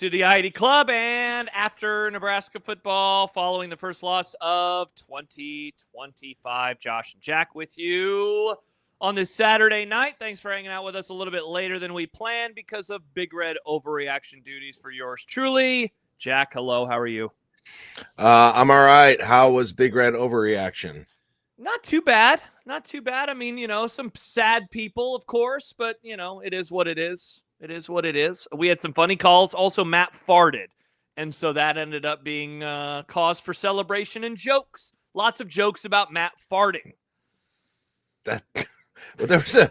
to the I-80 Club, and after Nebraska football, following the first loss of 2025, Josh and Jack with you on this Saturday night. Thanks for hanging out with us a little bit later than we planned because of Big Red overreaction duties for yours truly. Jack, hello, how are you? I'm all right. How was Big Red overreaction? Not too bad. Not too bad. I mean, some sad people, of course, but, it is what it is. It is what it is. We had some funny calls. Also, Matt farted. And so that ended up being cause for celebration and jokes. Lots of jokes about Matt farting. Well, there was a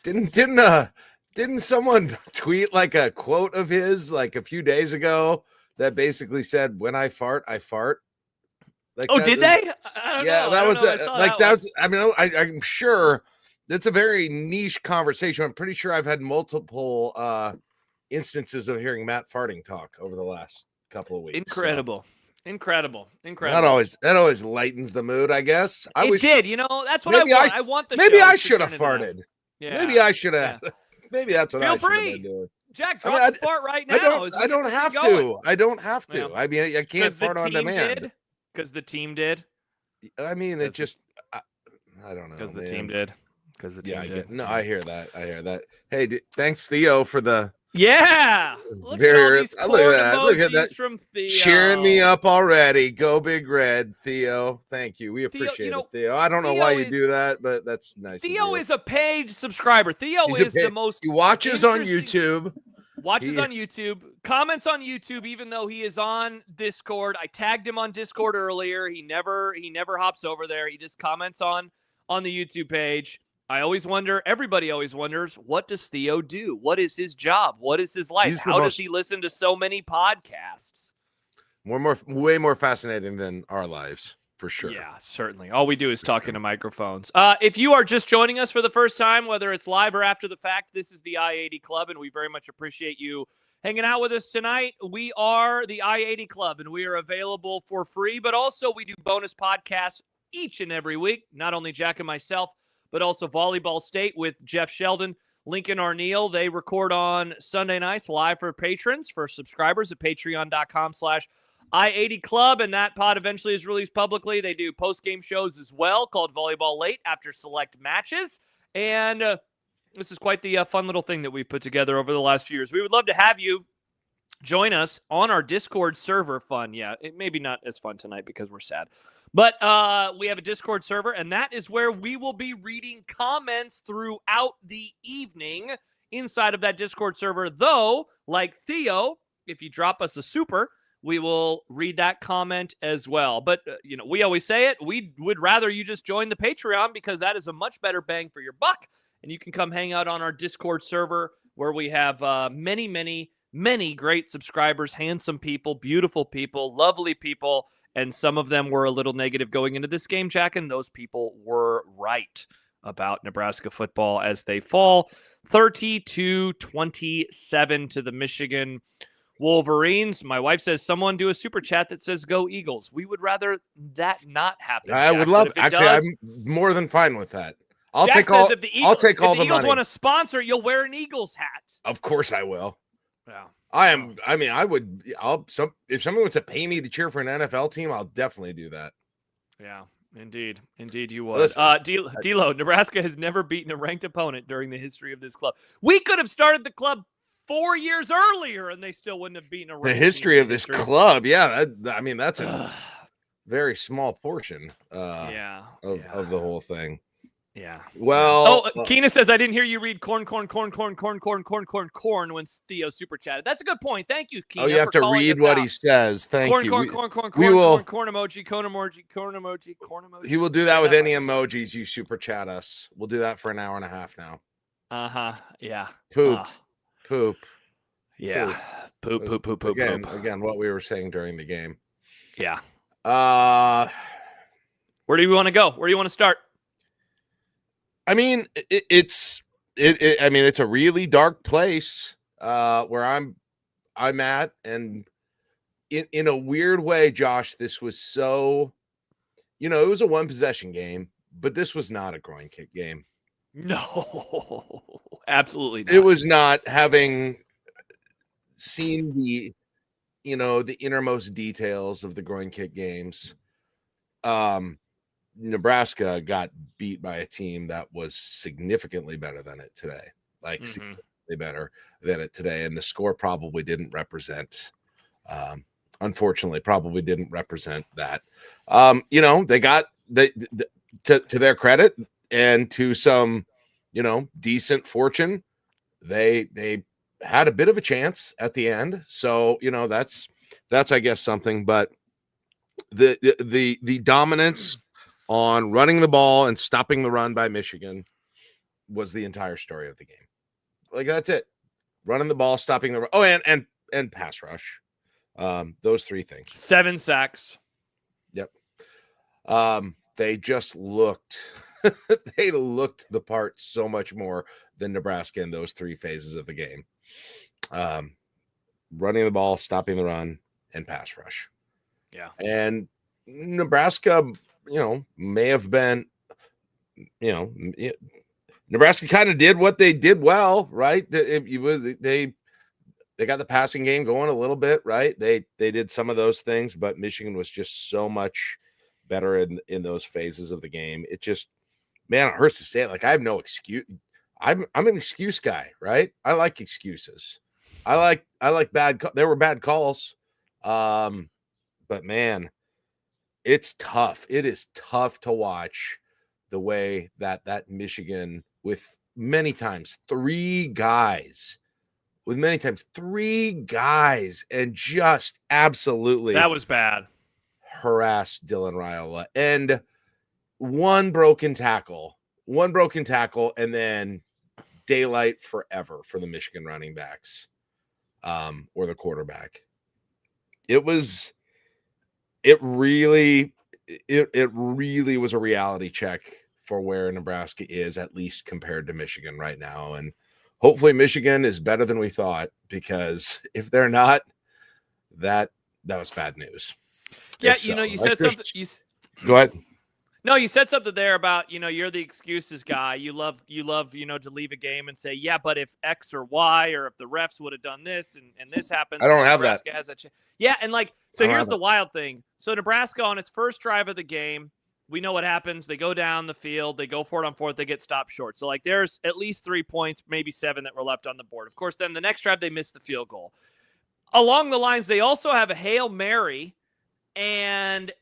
didn't someone tweet like a quote of his like a few days ago that basically said, "When I fart, I fart." Like, oh, did they? I don't know. That was that was. I mean, I'm sure that's a very niche conversation. I'm pretty sure I've had multiple instances of hearing Matt farting talk over the last couple of weeks. Incredible. That always lightens the mood, I guess. It did. That's what I want. I want the maybe show I should have farted. Yeah. Maybe I should have. Yeah. Maybe that's what Feel I should have free. been doing. Jack, drop the fart right now. I don't have to. I don't have to. Well, I mean, I can't fart on demand. Because the team did. I mean, it just. I don't know. Because the team did. Because the team did. No, I hear that. Hey, thanks, Theo, for the. Yeah. Look at that from Theo. Cheering me up already. Go Big Red, Theo. Thank you. We appreciate it, Theo. I don't know why you do that, but that's nice. Theo is a paid subscriber. Theo is the most. He watches on YouTube. Watches on YouTube, comments on YouTube, even though he is on Discord. I tagged him on Discord earlier. He never hops over there. He just comments on the YouTube page. I always wonder, everybody always wonders, what does Theo do? What is his job? What is his life? How does he listen to so many podcasts? Way more fascinating than our lives, for sure. Yeah, certainly. All we do is talk into microphones. If you are just joining us for the first time, whether it's live or after the fact, this is the I-80 Club, and we very much appreciate you hanging out with us tonight. We are the I-80 Club, and we are available for free, but also we do bonus podcasts each and every week, not only Jack and myself, but also Volleyball State with Jeff Sheldon, Lincoln Arneal. They record on Sunday nights live for patrons, for subscribers at patreon.com/I-80 Club, and that pod eventually is released publicly. They do post-game shows as well called Volleyball Late after select matches, and this is quite the fun little thing that we've put together over the last few years. We would love to have you join us on our Discord server. Fun, yeah. It maybe not as fun tonight because we're sad. But we have a Discord server, and that is where we will be reading comments throughout the evening inside of that Discord server. Though, like Theo, if you drop us a super, we will read that comment as well. But, we always say it. We would rather you just join the Patreon because that is a much better bang for your buck. And you can come hang out on our Discord server where we have many great subscribers, handsome people, beautiful people, lovely people. And some of them were a little negative going into this game, Jack, and those people were right about Nebraska football as they fall 30-27 to the Michigan Wolverines. My wife says, someone do a super chat that says, go Eagles. We would rather that not happen. I would love it. Actually, I'm more than fine with that. I'll take all the money. If the Eagles want to sponsor, you'll wear an Eagles hat. Of course I will. Yeah. If someone wants to pay me to cheer for an NFL team, I'll definitely do that. Yeah, indeed you would. D'Lo, Nebraska has never beaten a ranked opponent during the history of this club. We could have started the club 4 years earlier, and they still wouldn't have beaten a ranked. The history of this club, yeah. That's a very small portion. Of the whole thing. Yeah. Well. Keena says, I didn't hear you read corn when Theo super chatted. That's a good point. Thank you, Keena. Oh, you have to read what he says. Thank you. Corn emoji. He will do that with any emojis you super chat us. We'll do that for an hour and a half now. Yeah. Poop. Yeah. Poop. Again, what we were saying during the game. Yeah. Where do you want to go? Where do you want to start? I mean, it's a really dark place where I'm at, and in a weird way, Josh, this was so, it was a one possession game, but this was not a groin kick game. No, absolutely not. It was not having seen the innermost details of the groin kick games. Nebraska got beat by a team that was significantly better than it today, like significantly better than it today, and the score probably didn't represent. Unfortunately, probably didn't represent that. They got to their credit and to some, decent fortune. They had a bit of a chance at the end, so that's I guess something. But the dominance on running the ball and stopping the run by Michigan was the entire story of the game. Like that's it. Running the ball, stopping the run. Oh, and pass rush. Those three things. 7 sacks. Yep. They just looked they looked the part so much more than Nebraska in those 3 phases of the game. Running the ball, stopping the run, and pass rush. Yeah. And Nebraska, may have been, Nebraska kind of did what they did well, right? They got the passing game going a little bit, right? They did some of those things, but Michigan was just so much better in those phases of the game. It just, man, it hurts to say it. Like I have no excuse. I'm an excuse guy, right? I like excuses. I like there were bad calls. But man, it's tough. It is tough to watch the way that Michigan with many times 3 guys and just absolutely that was bad. Harassed Dylan Raiola and one broken tackle, and then daylight forever for the Michigan running backs, or the quarterback. It really was a reality check for where Nebraska is, at least compared to Michigan right now. And hopefully Michigan is better than we thought, because if they're not, that was bad news. Yeah, you said something. Go ahead. No, you said something there about, you're the excuses guy. You love, to leave a game and say, yeah, but if X or Y, or if the refs would have done this and this happens. I don't have Nebraska that. Has a yeah, and so here's the wild thing. So Nebraska on its first drive of the game, we know what happens. They go down the field. They go for it on 4th. They get stopped short. So, there's at least 3 points, maybe 7 that were left on the board. Of course, then the next drive, they missed the field goal. Along the lines, they also have a Hail Mary, and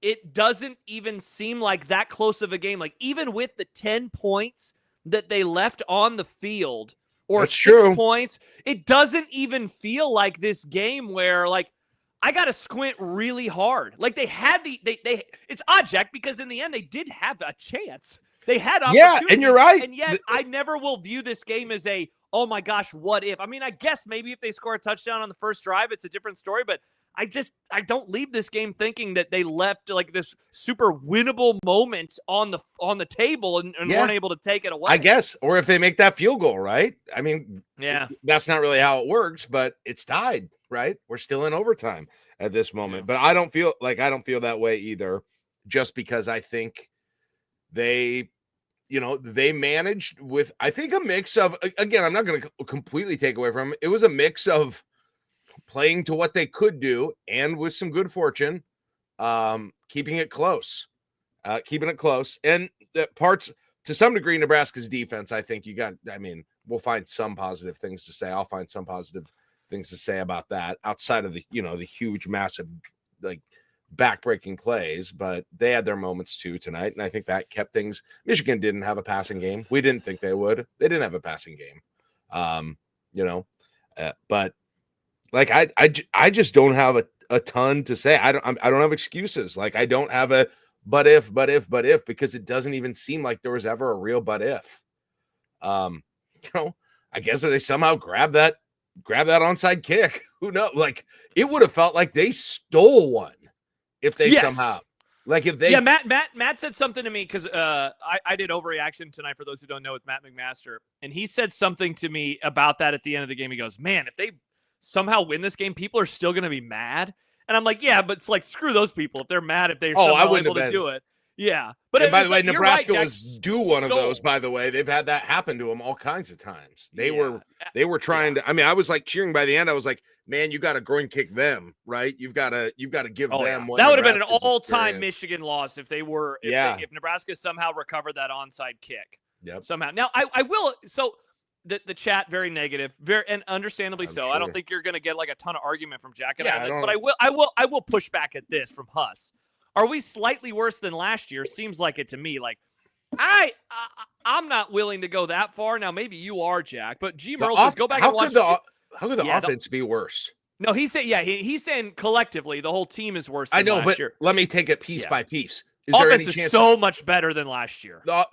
it doesn't even seem like that close of a game. Like, even with the 10 points that they left on the field, or That's 6 true. points, it doesn't even feel like this game where, I got to squint really hard. Like, they had it's odd, Jack, because in the end, they did have a chance. They had opportunities. Yeah, and you're right. And yet, I never will view this game as oh my gosh, what if? I mean, I guess maybe if they score a touchdown on the first drive, it's a different story, but I don't leave this game thinking that they left this super winnable moment on the table and weren't able to take it away. I guess, or if they make that field goal, right? I mean, yeah, that's not really how it works, but it's tied, right? We're still in overtime at this moment, but I don't feel that way either, just because I think they managed with, I think, a mix of, again, I'm not going to completely take away from it. It was a mix of playing to what they could do and with some good fortune, keeping it close. And the parts, to some degree, Nebraska's defense, I think we'll find some positive things to say. I'll find some positive things to say about that outside of the huge, massive, back-breaking plays, but they had their moments too tonight, and I think that kept things. Michigan didn't have a passing game. We didn't think they would. They didn't have a passing game. But I just don't have a ton to say. I don't have excuses. I don't have a but if, because it doesn't even seem like there was ever a real but if. I guess if they somehow grab that onside kick, who knows? It would have felt like they stole one if they somehow. If they, Matt said something to me, because I did Overreaction tonight, for those who don't know, with Matt McMaster, and he said something to me about that at the end of the game. He goes, man, if they somehow win this game, people are still going to be mad. And I'm like, yeah, but it's screw those people if they're mad if they're somehow able to do it. Yeah. But And by the way, you're right, Nebraska Jack. was due one of those, by the way. They've had that happen to them all kinds of times. They were trying to, I mean, I was like cheering by the end. I was like, man, you got to groin kick them, right? You've got to give them what that would have been an Nebraska's all-time experienced. Michigan loss if Nebraska somehow recovered that onside kick. Yep. Somehow. Now I will the chat very negative, and understandably so. Sure. I don't think you're going to get like a ton of argument from Jack and Yeah, on this, but I will push back at this from Huss. Are we slightly worse than last year? Seems like it to me. Like I'm not willing to go that far. Now maybe you are, Jack, but G Merle says go back and watch. How could the offense be worse? No, he said he's saying collectively the whole team is worse than I know, last year. Let me take it piece by piece. Is there any chance so much better than last year? All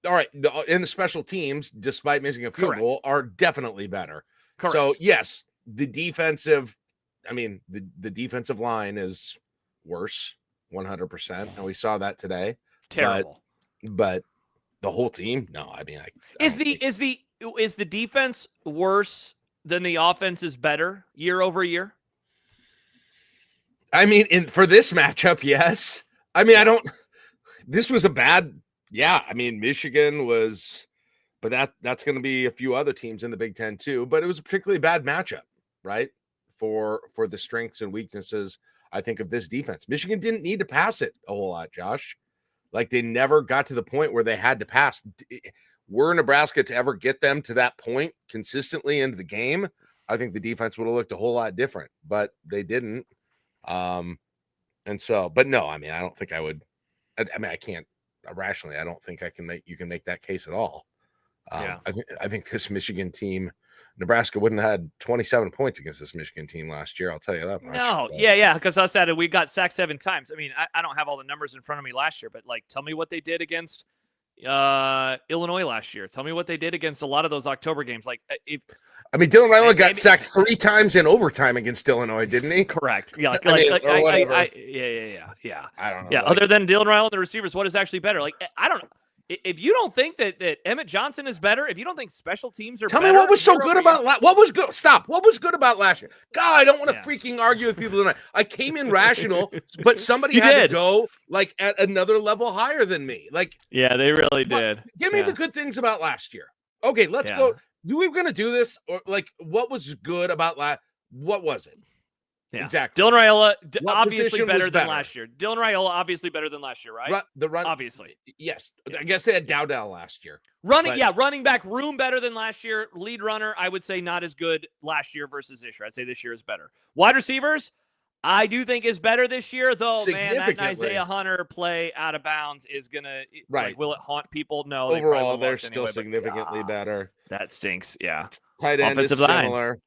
right, and the special teams, despite missing a field goal, are definitely better. Correct. So yes, the defensive line is worse, 100%, and we saw that today. Terrible. But the whole team, no. I mean, is the defense worse than the offense is better year over year? I mean, for this matchup, yes. I mean, this was a bad, I mean, Michigan was, but that's going to be a few other teams in the Big Ten too, but it was a particularly bad matchup, right? For the strengths and weaknesses, I think, of this defense. Michigan didn't need to pass it a whole lot, Josh. Like, they never got to the point where they had to pass. Were Nebraska to ever get them to that point consistently into the game, I think the defense would have looked a whole lot different, but they didn't. And so, but no, I mean, I don't think I would. I mean, I can't rationally. I don't think you can make that case at all. I think this Michigan team, Nebraska wouldn't have had 27 points against this Michigan team last year. I'll tell you that much. No, yeah, because us at it, we got sacked 7 times. I mean, I don't have all the numbers in front of me last year, but like, tell me what they did against Illinois last year. Tell me what they did against a lot of those October games. Like, Dylan Raiola got sacked 3 times in overtime against Illinois, didn't he? Correct. Yeah. Yeah. I don't know. Yeah. Other than Dylan Raiola and the receivers, what is actually better? Like, I don't know. If you don't think that Emmett Johnson is better, if you don't think special teams are better. Tell me what was so good about what was good? Stop. What was good about last year? God, I don't want to freaking argue with people tonight. I came in rational, but somebody had to go like at another level higher than me. Like, yeah, they really did. Give me the good things about last year. Okay, let's go. Do we going to do this? Or like, what was good about what was it? Yeah. Exactly. Dylan Raiola obviously better than last year. Dylan Raiola obviously better than last year, right? The run, obviously. Yes. I guess they had Dowdell last year. Running back room better than last year. Lead runner, I would say not as good last year versus this year. I'd say this year is better. Wide receivers, I do think is better this year, though. Man, that Isaiah Hunter play out of bounds is gonna like, will it haunt people? No. Overall, they're still significantly better. That stinks. Yeah. Tight end is similar.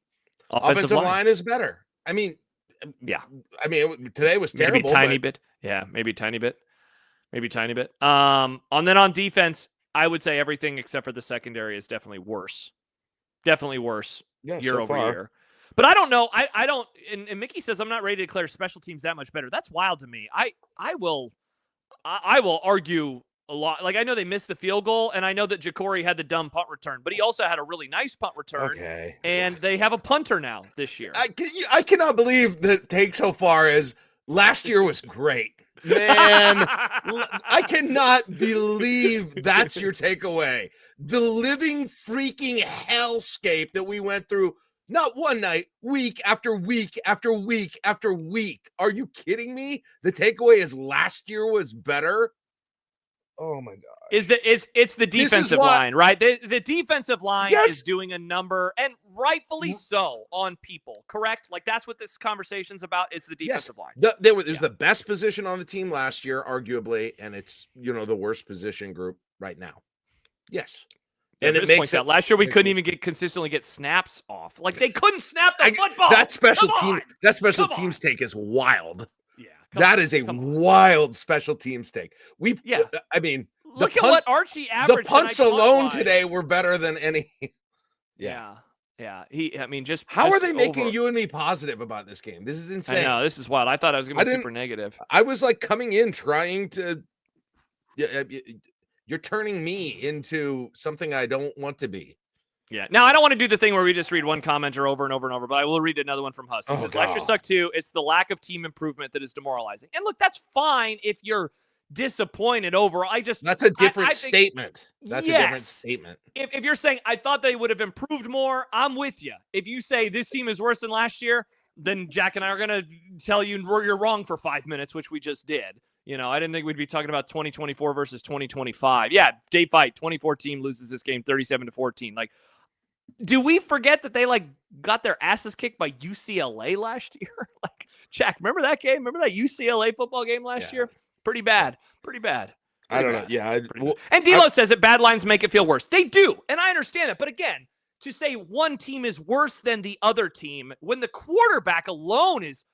Offensive line is better. I mean. Yeah. I mean, today was terrible. Maybe tiny bit. Yeah, maybe tiny bit. And then on defense, I would say everything except for the secondary is definitely worse. Year over year. But I don't know. I don't. And Mickey says I'm not ready to declare special teams that much better. That's wild to me. I will argue a lot. Like, I know they missed the field goal, and I know that Ja'Cory had the dumb punt return, but he also had a really nice punt return. Okay. And they have a punter now this year. I cannot believe the take so far is last year was great. Man, I cannot believe that's your takeaway. The living freaking hellscape that we went through, not one night, week after week after week after week. Are you kidding me? The takeaway is last year was better. Oh my God! It's the defensive line, right? The defensive line is doing a number, and rightfully so, on people. Correct? Like, that's what this conversation's about. It's the defensive line. It was the best position on the team last year, arguably, and it's the worst position group right now. Yes. And it makes it. Last year we couldn't even consistently get snaps off. Like, they couldn't snap the football. That special teams take is wild. That is a wild special teams take. I mean, look at what Archie averaged. The punts alone today were better than any. Yeah. Just how are they making you and me positive about this game? This is insane. I know, this is wild. I thought I was going to be super negative. I was like coming in trying to. You're turning me into something I don't want to be. Yeah. Now, I don't want to do the thing where we just read one commenter over and over and over, but I will read another one from Huss. He says, last year sucked too. It's the lack of team improvement that is demoralizing. And look, that's fine if you're disappointed overall. That's a different I think, statement. That's a different statement. If you're saying I thought they would have improved more, I'm with you. If you say this team is worse than last year, then Jack and I are going to tell you you're wrong for 5 minutes, which we just did. I didn't think we'd be talking about 2024 versus 2025. Yeah, day fight, 2014 loses this game 37-14. Like, do we forget that they got their asses kicked by UCLA last year? Jack, remember that game? Remember that UCLA football game last year? Pretty bad. I don't know. Yeah. And D'Lo says that bad lines make it feel worse. They do. And I understand that. But again, to say one team is worse than the other team when the quarterback alone is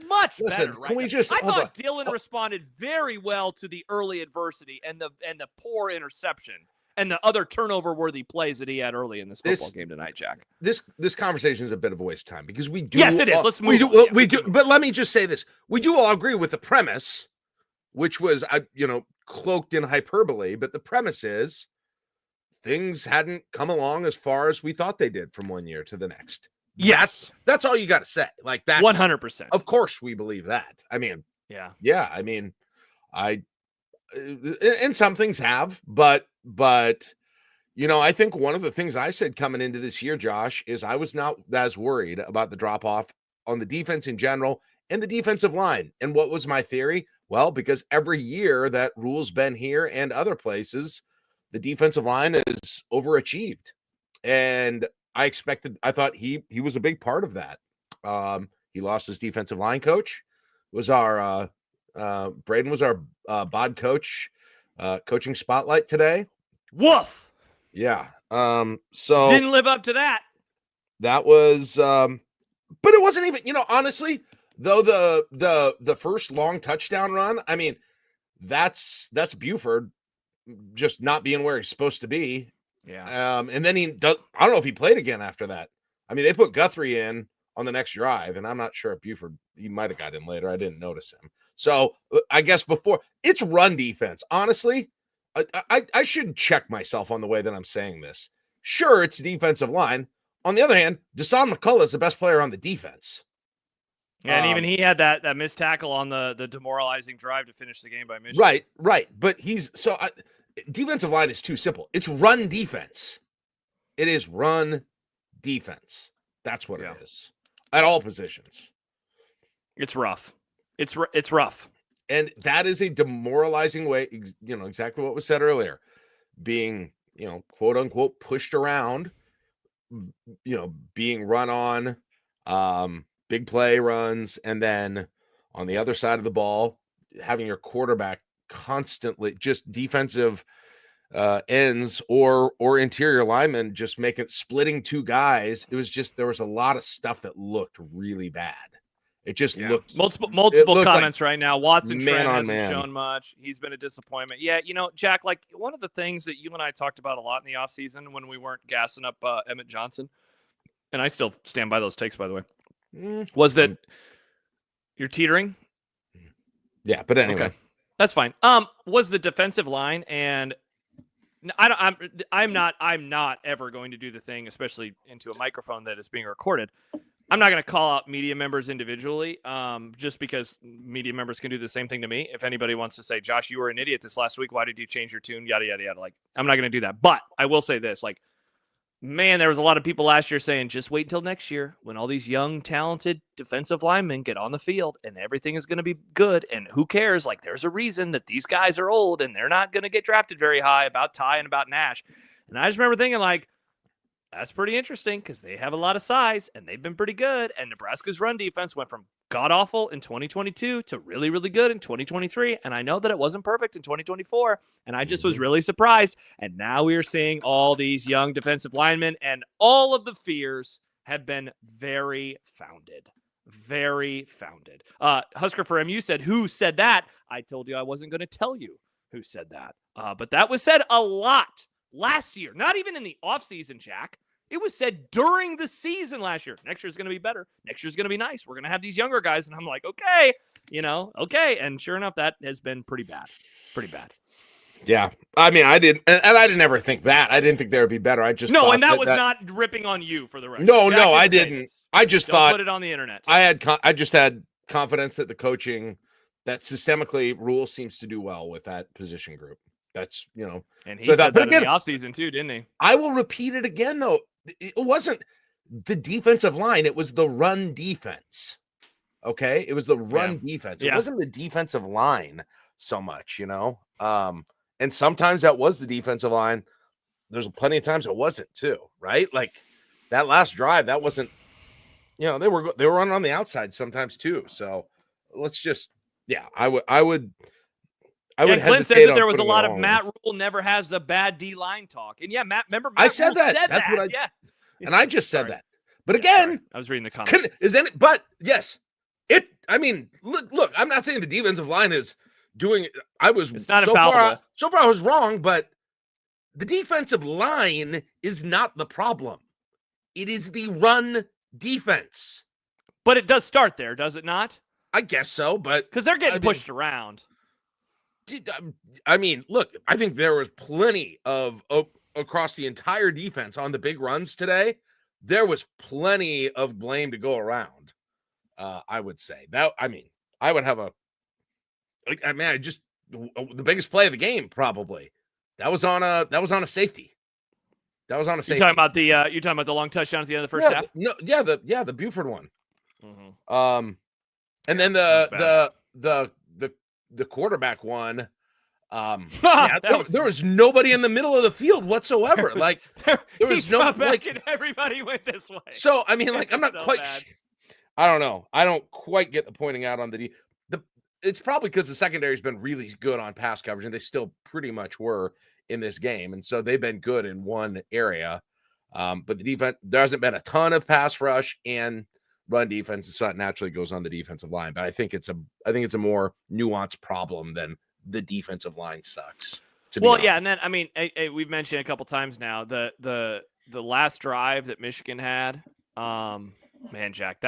much better. Right? Can we just? I thought Dylan responded very well to the early adversity and the poor interception and the other turnover-worthy plays that he had early in this football game tonight, Jack. This conversation is a bit of a waste of time because we do. Yes, it is. Let's move. We do. But let me just say this: we do all agree with the premise, which was, cloaked in hyperbole. But the premise is things hadn't come along as far as we thought they did from one year to the next. Yes, that's all you got to say. Like that's 100%. Of course, we believe that. I mean, yeah. I mean, and some things have, but I think one of the things I said coming into this year, Josh, is I was not as worried about the drop off on the defense in general and the defensive line. And what was my theory? Well, because every year that Rule's been here and other places, the defensive line is overachieved. And I thought he was a big part of that. He lost his defensive line coach, was our Braden was our bod coach, coaching spotlight today. Woof. Yeah. So didn't live up to that. That was, but it wasn't even, honestly, though the first long touchdown run, I mean, that's Buford just not being where he's supposed to be. Yeah. And then I don't know if he played again after that. I mean, they put Guthrie in on the next drive, and I'm not sure if Buford, he might have got in later. I didn't notice him. So I guess before it's run defense, honestly, I should check myself on the way that I'm saying this. Sure, it's defensive line. On the other hand, Deshaun McCullough is the best player on the defense. Yeah, and even he had that missed tackle on the demoralizing drive to finish the game by Michigan. Right. But defensive line is too simple. It's run defense. It is run defense. That's what it is at all positions. It's rough. It's rough. And that is a demoralizing way, exactly what was said earlier, being, quote unquote, pushed around, being run on, big play runs. And then on the other side of the ball, having your quarterback constantly just defensive ends or interior linemen just splitting two guys. It was just, there was a lot of stuff that looked really bad. It just looked multiple comments right now. Watson Trent hasn't shown much. He's been a disappointment. Yeah, Jack, one of the things that you and I talked about a lot in the offseason when we weren't gassing up Emmett Johnson, and I still stand by those takes, by the way, was that you're teetering. Yeah, but anyway. Okay. That's fine. Was the defensive line, and I'm not ever going to do the thing, especially into a microphone that is being recorded. I'm not going to call out media members individually, just because media members can do the same thing to me. If anybody wants to say, Josh, you were an idiot this last week, why did you change your tune? Yada, yada, yada. I'm not going to do that. But I will say this, man, there was a lot of people last year saying, just wait until next year when all these young, talented defensive linemen get on the field and everything is going to be good. And who cares? There's a reason that these guys are old and they're not going to get drafted very high, about Ty and about Nash. And I just remember thinking, that's pretty interesting because they have a lot of size and they've been pretty good. And Nebraska's run defense went from god-awful in 2022 to really, really good in 2023. And I know that it wasn't perfect in 2024. And I just was really surprised. And now we are seeing all these young defensive linemen, and all of the fears have been very founded. Very founded. Husker for MU said, who said that? I told you I wasn't going to tell you who said that. But that was said a lot last year, not even in the offseason, Jack. It was said during the season last year. Next year's going to be better. Next year's going to be nice. We're going to have these younger guys. And I'm like, okay. And sure enough, that has been pretty bad. Pretty bad. Yeah. I mean, I didn't ever think that. I didn't think they would be better. I just and that was not ripping on you for the record. No, I didn't. I just thought. Put it on the internet. I just had confidence that the coaching that systemically Rule seems to do well with that position group. That's, And he so I said thought, but that in again, the offseason too, didn't he? I will repeat it again, though. It wasn't the defensive line. It was the run defense. Okay. It was the run defense. It wasn't the defensive line so much, and sometimes that was the defensive line. There's plenty of times it wasn't too, right? Like that last drive, that wasn't, they were running on the outside sometimes too. So let's just, I would And Clint says hesitate that on there was a putting it lot of all in. Matt Rule never has the bad D line talk. And Matt, remember Matt I said Rule that. said That's that. what and I just said that. But again, I was reading the comments. But yes, look, I'm not saying the defensive line is doing it. It's not infallible. So far I was wrong, but the defensive line is not the problem. It is the run defense. But it does start there, does it not? I guess so, but because they're getting pushed around. I mean, look, I think there was plenty of across the entire defense on the big runs today. There was plenty of blame to go around. I would say that. I mean, I would have the biggest play of the game probably. That was on a safety. You're talking about the long touchdown at the end of the first half? No, the Buford one. Mm-hmm. And then the quarterback one. There was nobody in the middle of the field whatsoever. Like there was no and everybody went this way. So I mean, like I'm not quite. I don't know. I don't quite get the pointing out on the. It's probably because the secondary's been really good on pass coverage, and they still pretty much were in this game, and so they've been good in one area. But the defense, there hasn't been a ton of pass rush and run defense, and so it naturally goes on the defensive line. But I think it's a more nuanced problem than the defensive line sucks. And then I mean, we've mentioned a couple times now the last drive that Michigan had. Man, Jack,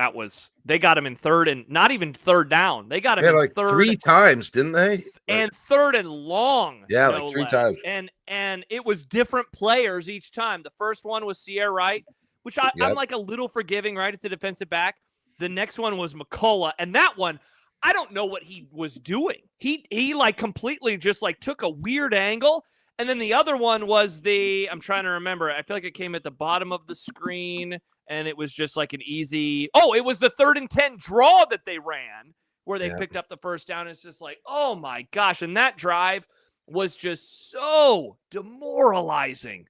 they got him in third and not even third down. They got him in like third 3 times, didn't they? And third and long. Yeah, like 3 times. And it was different players each time. The first one was Sierra Wright, which I'm like a little forgiving, right? It's a defensive back. The next one was McCullough, and that one, I don't know what he was doing. He like completely just like took a weird angle. And then the other one was I'm trying to remember. I feel like it came at the bottom of the screen. And it was just like an easy. Oh, it was the 3rd and 10 draw that they ran where they picked up the first down. It's just like, oh my gosh. And that drive was just so demoralizing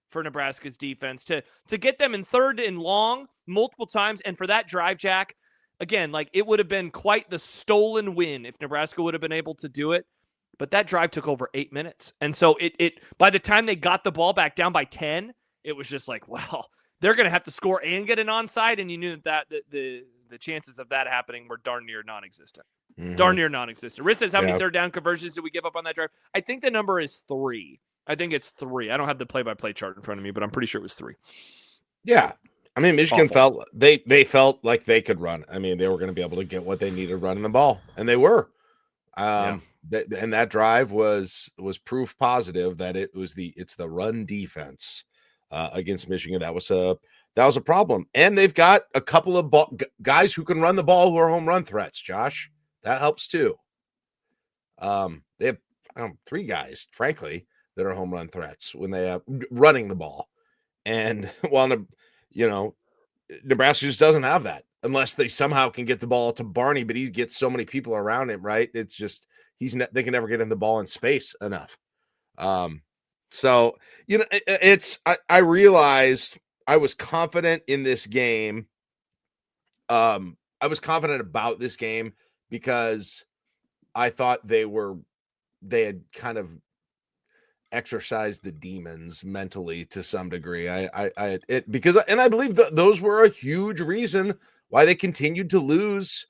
for Nebraska's defense to get them in 3rd and long multiple times. And for that drive, Jack, again, like it would have been quite the stolen win if Nebraska would have been able to do it. But that drive took over 8 minutes. And so it by the time they got the ball back down by 10, it was just like, well, they're going to have to score and get an onside, and you knew that the chances of that happening were darn near non-existent. Mm-hmm. Darn near non-existent. Riss says, how many third down conversions did we give up on that drive? I think the number is 3. I think it's 3. I don't have the play-by-play chart in front of me, but I'm pretty sure it was 3. Yeah. I mean, Michigan felt they felt like they could run. I mean, they were going to be able to get what they needed running the ball, and they were. And that drive was proof positive that it's the run defense. Against Michigan, that was a problem, and they've got a couple of guys who can run the ball who are home run threats. Josh, that helps too. They have 3 guys, frankly, that are home run threats when they have running the ball, and Nebraska just doesn't have that unless they somehow can get the ball to Barney, but he gets so many people around him, right? It's just they can never get him the ball in space enough. So, I realized I was confident in this game. I was confident about this game because I thought they had kind of exercised the demons mentally to some degree. I believe that those were a huge reason why they continued to lose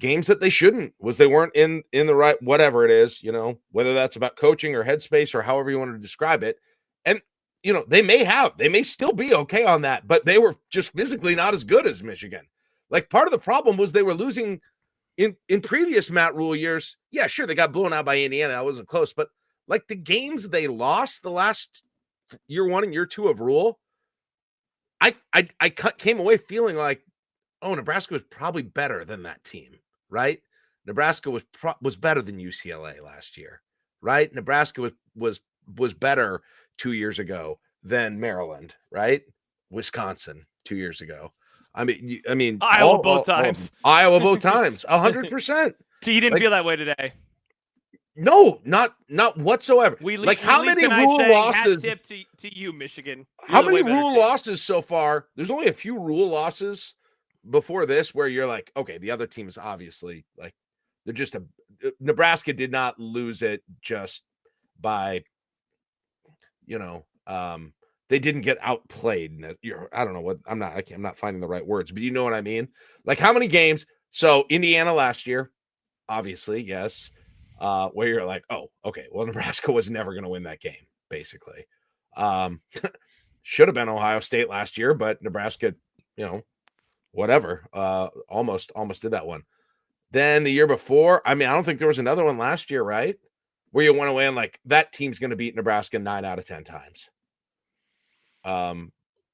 games that they shouldn't, was they weren't in the right, whatever it is, whether that's about coaching or headspace or however you want to describe it. And, they may still be okay on that, but they were just physically not as good as Michigan. Like part of the problem was they were losing in previous Matt Rule years. Yeah, sure. They got blown out by Indiana. I wasn't close, but like the games they lost the last year 1 and year 2 of Rule, I came away feeling like, oh, Nebraska was probably better than that team. right? Nebraska was better than UCLA last year, right? Nebraska was better 2 years ago than Maryland, right? Wisconsin 2 years ago. I mean, Iowa both times. Iowa both times, 100%. So you didn't Like, feel that way today? no, not whatsoever. How many rule losses? Hat tip to you, Michigan. How many rule losses so far? There's only a few rule losses before this where you're like, okay, the other team's obviously like they're just Nebraska did not lose it just by, they didn't get outplayed. I don't know what I'm not finding the right words, but you know what I mean? Like how many games? So Indiana last year, obviously, yes. Where you're like, oh, okay, well, Nebraska was never going to win that game, basically. Should have been Ohio State last year, but Nebraska, whatever, almost did that one. Then the year before, I mean, I don't think there was another one last year, right? Where you went away and like that team's going to beat Nebraska 9 out of 10 times. But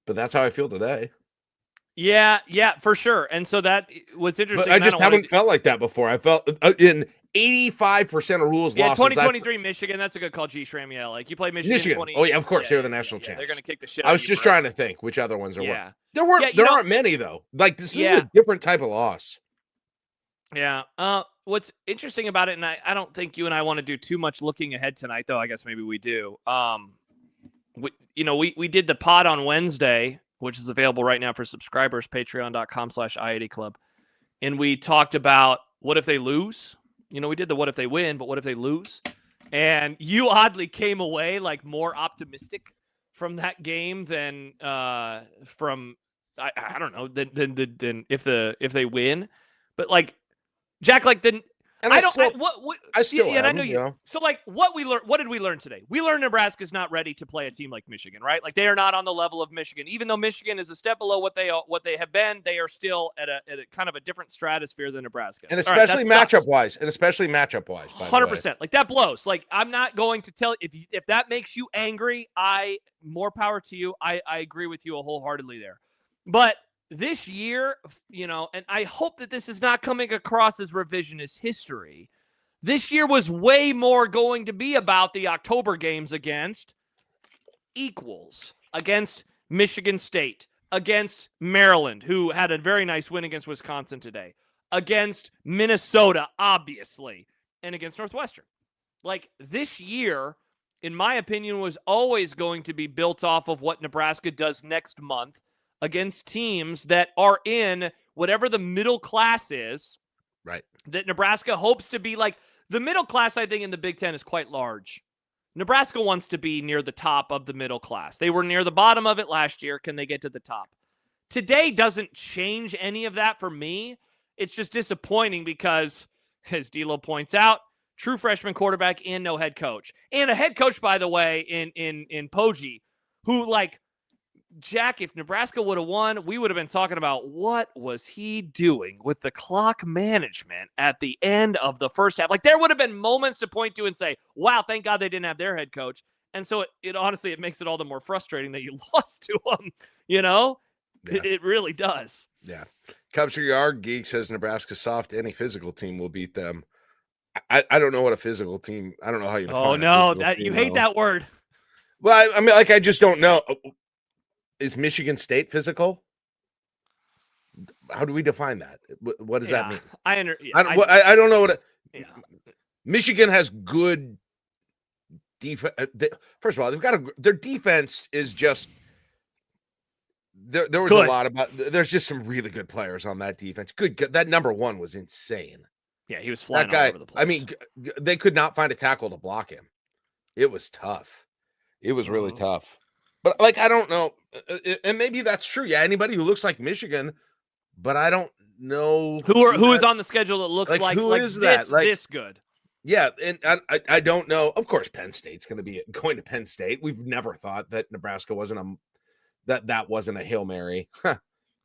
that's how I feel today. Yeah, for sure. And so that what's interesting. But I just haven't felt like that before. I felt in 85% of rules lost. Yeah, 2023 Michigan. That's a good call, G. Shramiel. Like you play Michigan. Oh yeah, of course they're the national champs. They're going to kick the shit. I was just trying to think which other ones there were. There aren't many though. Like this is a different type of loss. Yeah. What's interesting about it, and I don't think you and I want to do too much looking ahead tonight, though. I guess maybe we do. We did the pod on Wednesday, which is available right now for subscribers, patreon.com/I80 Club. And we talked about what if they lose? We did the what if they win, but what if they lose? And you oddly came away like more optimistic from that game than from I don't know than if they win. But like Jack, like the And I know you. So, like, what did we learn today? We learned Nebraska's not ready to play a team like Michigan, right? Like, they are not on the level of Michigan. Even though Michigan is a step below what they have been, they are still at a kind of a different stratosphere than Nebraska, and especially matchup wise. 100%. Like that blows. Like, I'm not going to tell if that makes you angry. More power to you. I agree with you wholeheartedly there, but. This year, and I hope that this is not coming across as revisionist history. This year was way more going to be about the October games against equals, against Michigan State, against Maryland, who had a very nice win against Wisconsin today, against Minnesota, obviously, and against Northwestern. Like this year, in my opinion, was always going to be built off of what Nebraska does next month against teams that are in whatever the middle class is, right? That Nebraska hopes to be like the middle class. I think in the Big Ten is quite large. Nebraska wants to be near the top of the middle class. They were near the bottom of it last year. Can they get to the top? Today doesn't change any of that for me. It's just disappointing because, as D'Lo points out, true freshman quarterback and no head coach. And a head coach, by the way, in Poggi, who like, Jack, if Nebraska would have won, we would have been talking about what was he doing with the clock management at the end of the first half. Like there would have been moments to point to and say, wow, thank God they didn't have their head coach. And so it honestly, it makes it all the more frustrating that you lost to them, Yeah. It really does. Yeah. Cubs for Yard Geek says Nebraska soft, any physical team will beat them. I don't know what a physical team, I don't know how you define. Oh no, you hate that word. Well, I mean, like, I just don't know. Is Michigan State physical? How do we define that? What does that mean? I don't know what. Michigan has good defense. First of all, they've got their defense is just. There was good. A lot about. There's just some really good players on that defense. Good. That number one was insane. Yeah, he was flying all over the place. I mean, they could not find a tackle to block him. It was tough. It was really tough. But, like, I don't know, and maybe that's true. Yeah, anybody who looks like Michigan, but I don't know who is on the schedule that looks like who is that? This good. Yeah, and I don't know. Of course, Penn State's going to Penn State. We've never thought that Nebraska wasn't that wasn't a Hail Mary.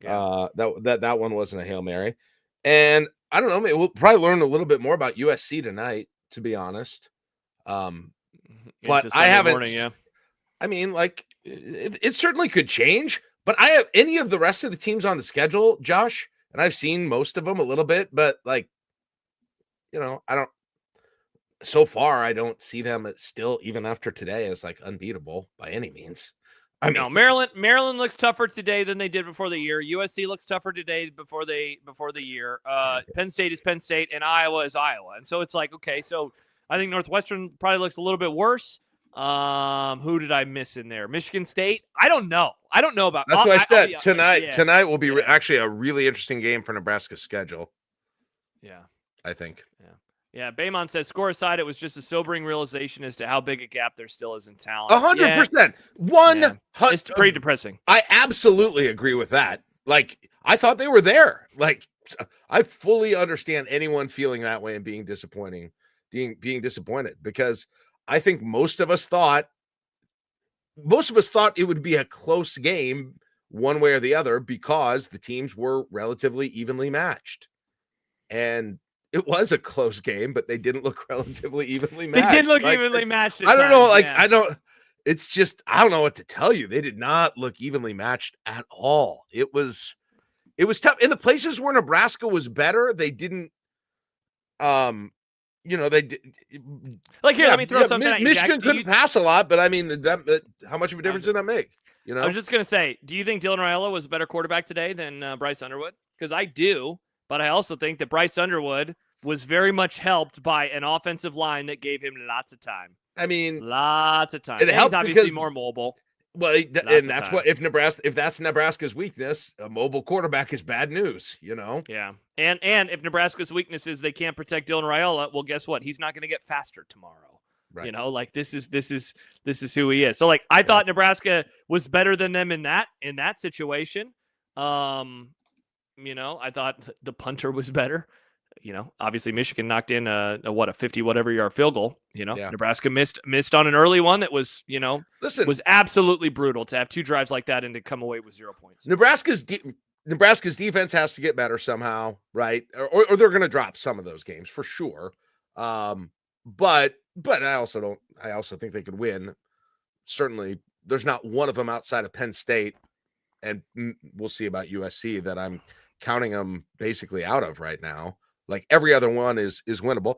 That one wasn't a Hail Mary. And I don't know. Maybe we'll probably learn a little bit more about USC tonight, to be honest. But I haven't. I mean, like, it certainly could change, but I have any of the rest of the teams on the schedule, Josh, and I've seen most of them a little bit, but like I don't. So far, I don't see them still, even after today, as like unbeatable by any means. I mean, No, Maryland looks tougher today than they did before the year. USC looks tougher today before the year. Penn State is Penn State, and Iowa is Iowa. And so it's like, okay, so I think Northwestern probably looks a little bit worse. Who did I miss in there? Michigan State? I don't know. I don't know about. that's what I said. Tonight, yeah, tonight will be actually a really interesting game for Nebraska's schedule. Yeah, I think. Yeah, Baymont says, score aside, it was just a sobering realization as to how big a gap there still is in talent. 100%. 100%. It's pretty depressing. I absolutely agree with that. Like, I thought they were there. Like, I fully understand anyone feeling that way and being disappointed because I think most of us thought it would be a close game one way or the other because the teams were relatively evenly matched. And it was a close game, but they didn't look relatively evenly matched. They did look evenly matched. I don't know. It's just, I don't know what to tell you. They did not look evenly matched at all. It was tough. In the places where Nebraska was better, they didn't, they did. Like, here, let me throw something at you, Michigan couldn't pass a lot, but I mean, how much of a difference did that make? I was just going to say, do you think Dylan Raiola was a better quarterback today than Bryce Underwood? Because I do. But I also think that Bryce Underwood was very much helped by an offensive line that gave him lots of time. I mean, lots of time. It helped he's obviously because, more mobile. Well, and that's what if that's Nebraska's weakness, a mobile quarterback is bad news. Yeah, and if Nebraska's weakness is they can't protect Dylan Raiola, well, guess what? He's not going to get faster tomorrow. Right. Like this is who he is. So like I thought Nebraska was better than them in that situation. I thought the punter was better. Obviously Michigan knocked in a 50 whatever yard field goal. Nebraska missed on an early one that was, was absolutely brutal to have two drives like that and to come away with 0 points. Nebraska's defense has to get better somehow, right? Or they're going to drop some of those games for sure. But I also think they could win. Certainly, there's not one of them outside of Penn State, and we'll see about USC that I'm counting them basically out of right now. Like every other one is winnable.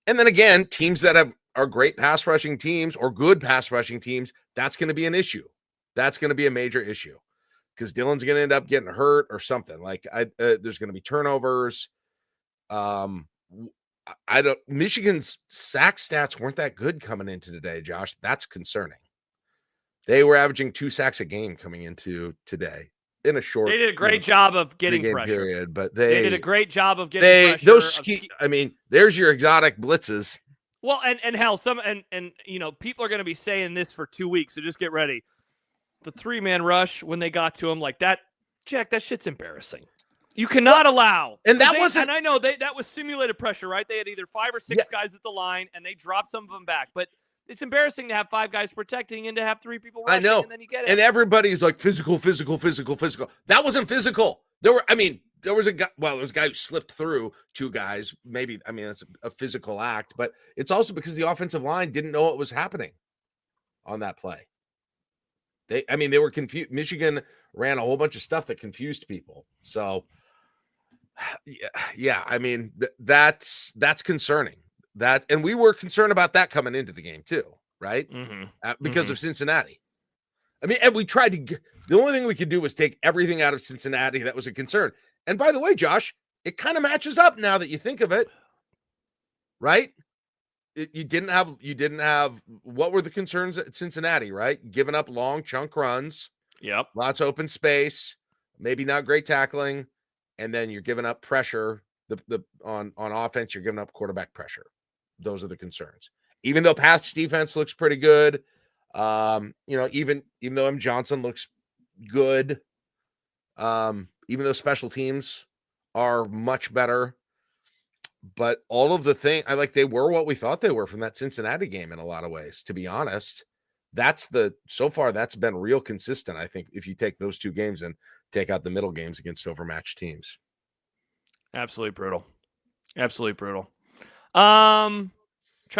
And then again, teams that are great pass rushing teams or good pass rushing teams, that's going to be an issue. That's going to be a major issue because Dylan's going to end up getting hurt or something. Like there's going to be turnovers. Michigan's sack stats weren't that good coming into today, Josh. That's concerning. They were averaging 2 sacks a game coming into today. In a short, they did a great job of getting pressure. Period, but they did a great job of getting pressure. I mean, there's your exotic blitzes. Well, and hell, people are going to be saying this for 2 weeks, so just get ready. The 3-man rush when they got to him like that, Jack, that shit's embarrassing. You cannot allow. And that wasn't. And I know that was simulated pressure, right? They had either 5 or 6 guys at the line, and they dropped some of them back, but. It's embarrassing to have 5 guys protecting and to have 3 people rushing. I know. And then you get it. And everybody's like physical. That wasn't physical. There was a guy who slipped through 2 guys. Maybe, it's a physical act, but it's also because the offensive line didn't know what was happening on that play. They were confused. Michigan ran a whole bunch of stuff that confused people. So, that's concerning. And we were concerned about that coming into the game too, right? Because of Cincinnati. And we tried to. The only thing we could do was take everything out of Cincinnati that was a concern. And by the way, Josh, it kind of matches up now that you think of it, right? You didn't have. What were the concerns at Cincinnati? Right, giving up long chunk runs. Yep. Lots of open space. Maybe not great tackling, and then you're giving up pressure. On offense, you're giving up quarterback pressure. Those are the concerns. Even though Pat's defense looks pretty good, even though M. Johnson looks good, even though special teams are much better, but all of the things they were what we thought they were from that Cincinnati game in a lot of ways. To be honest, so far that's been real consistent. I think if you take those 2 games and take out the middle games against overmatched teams. Absolutely brutal. Trying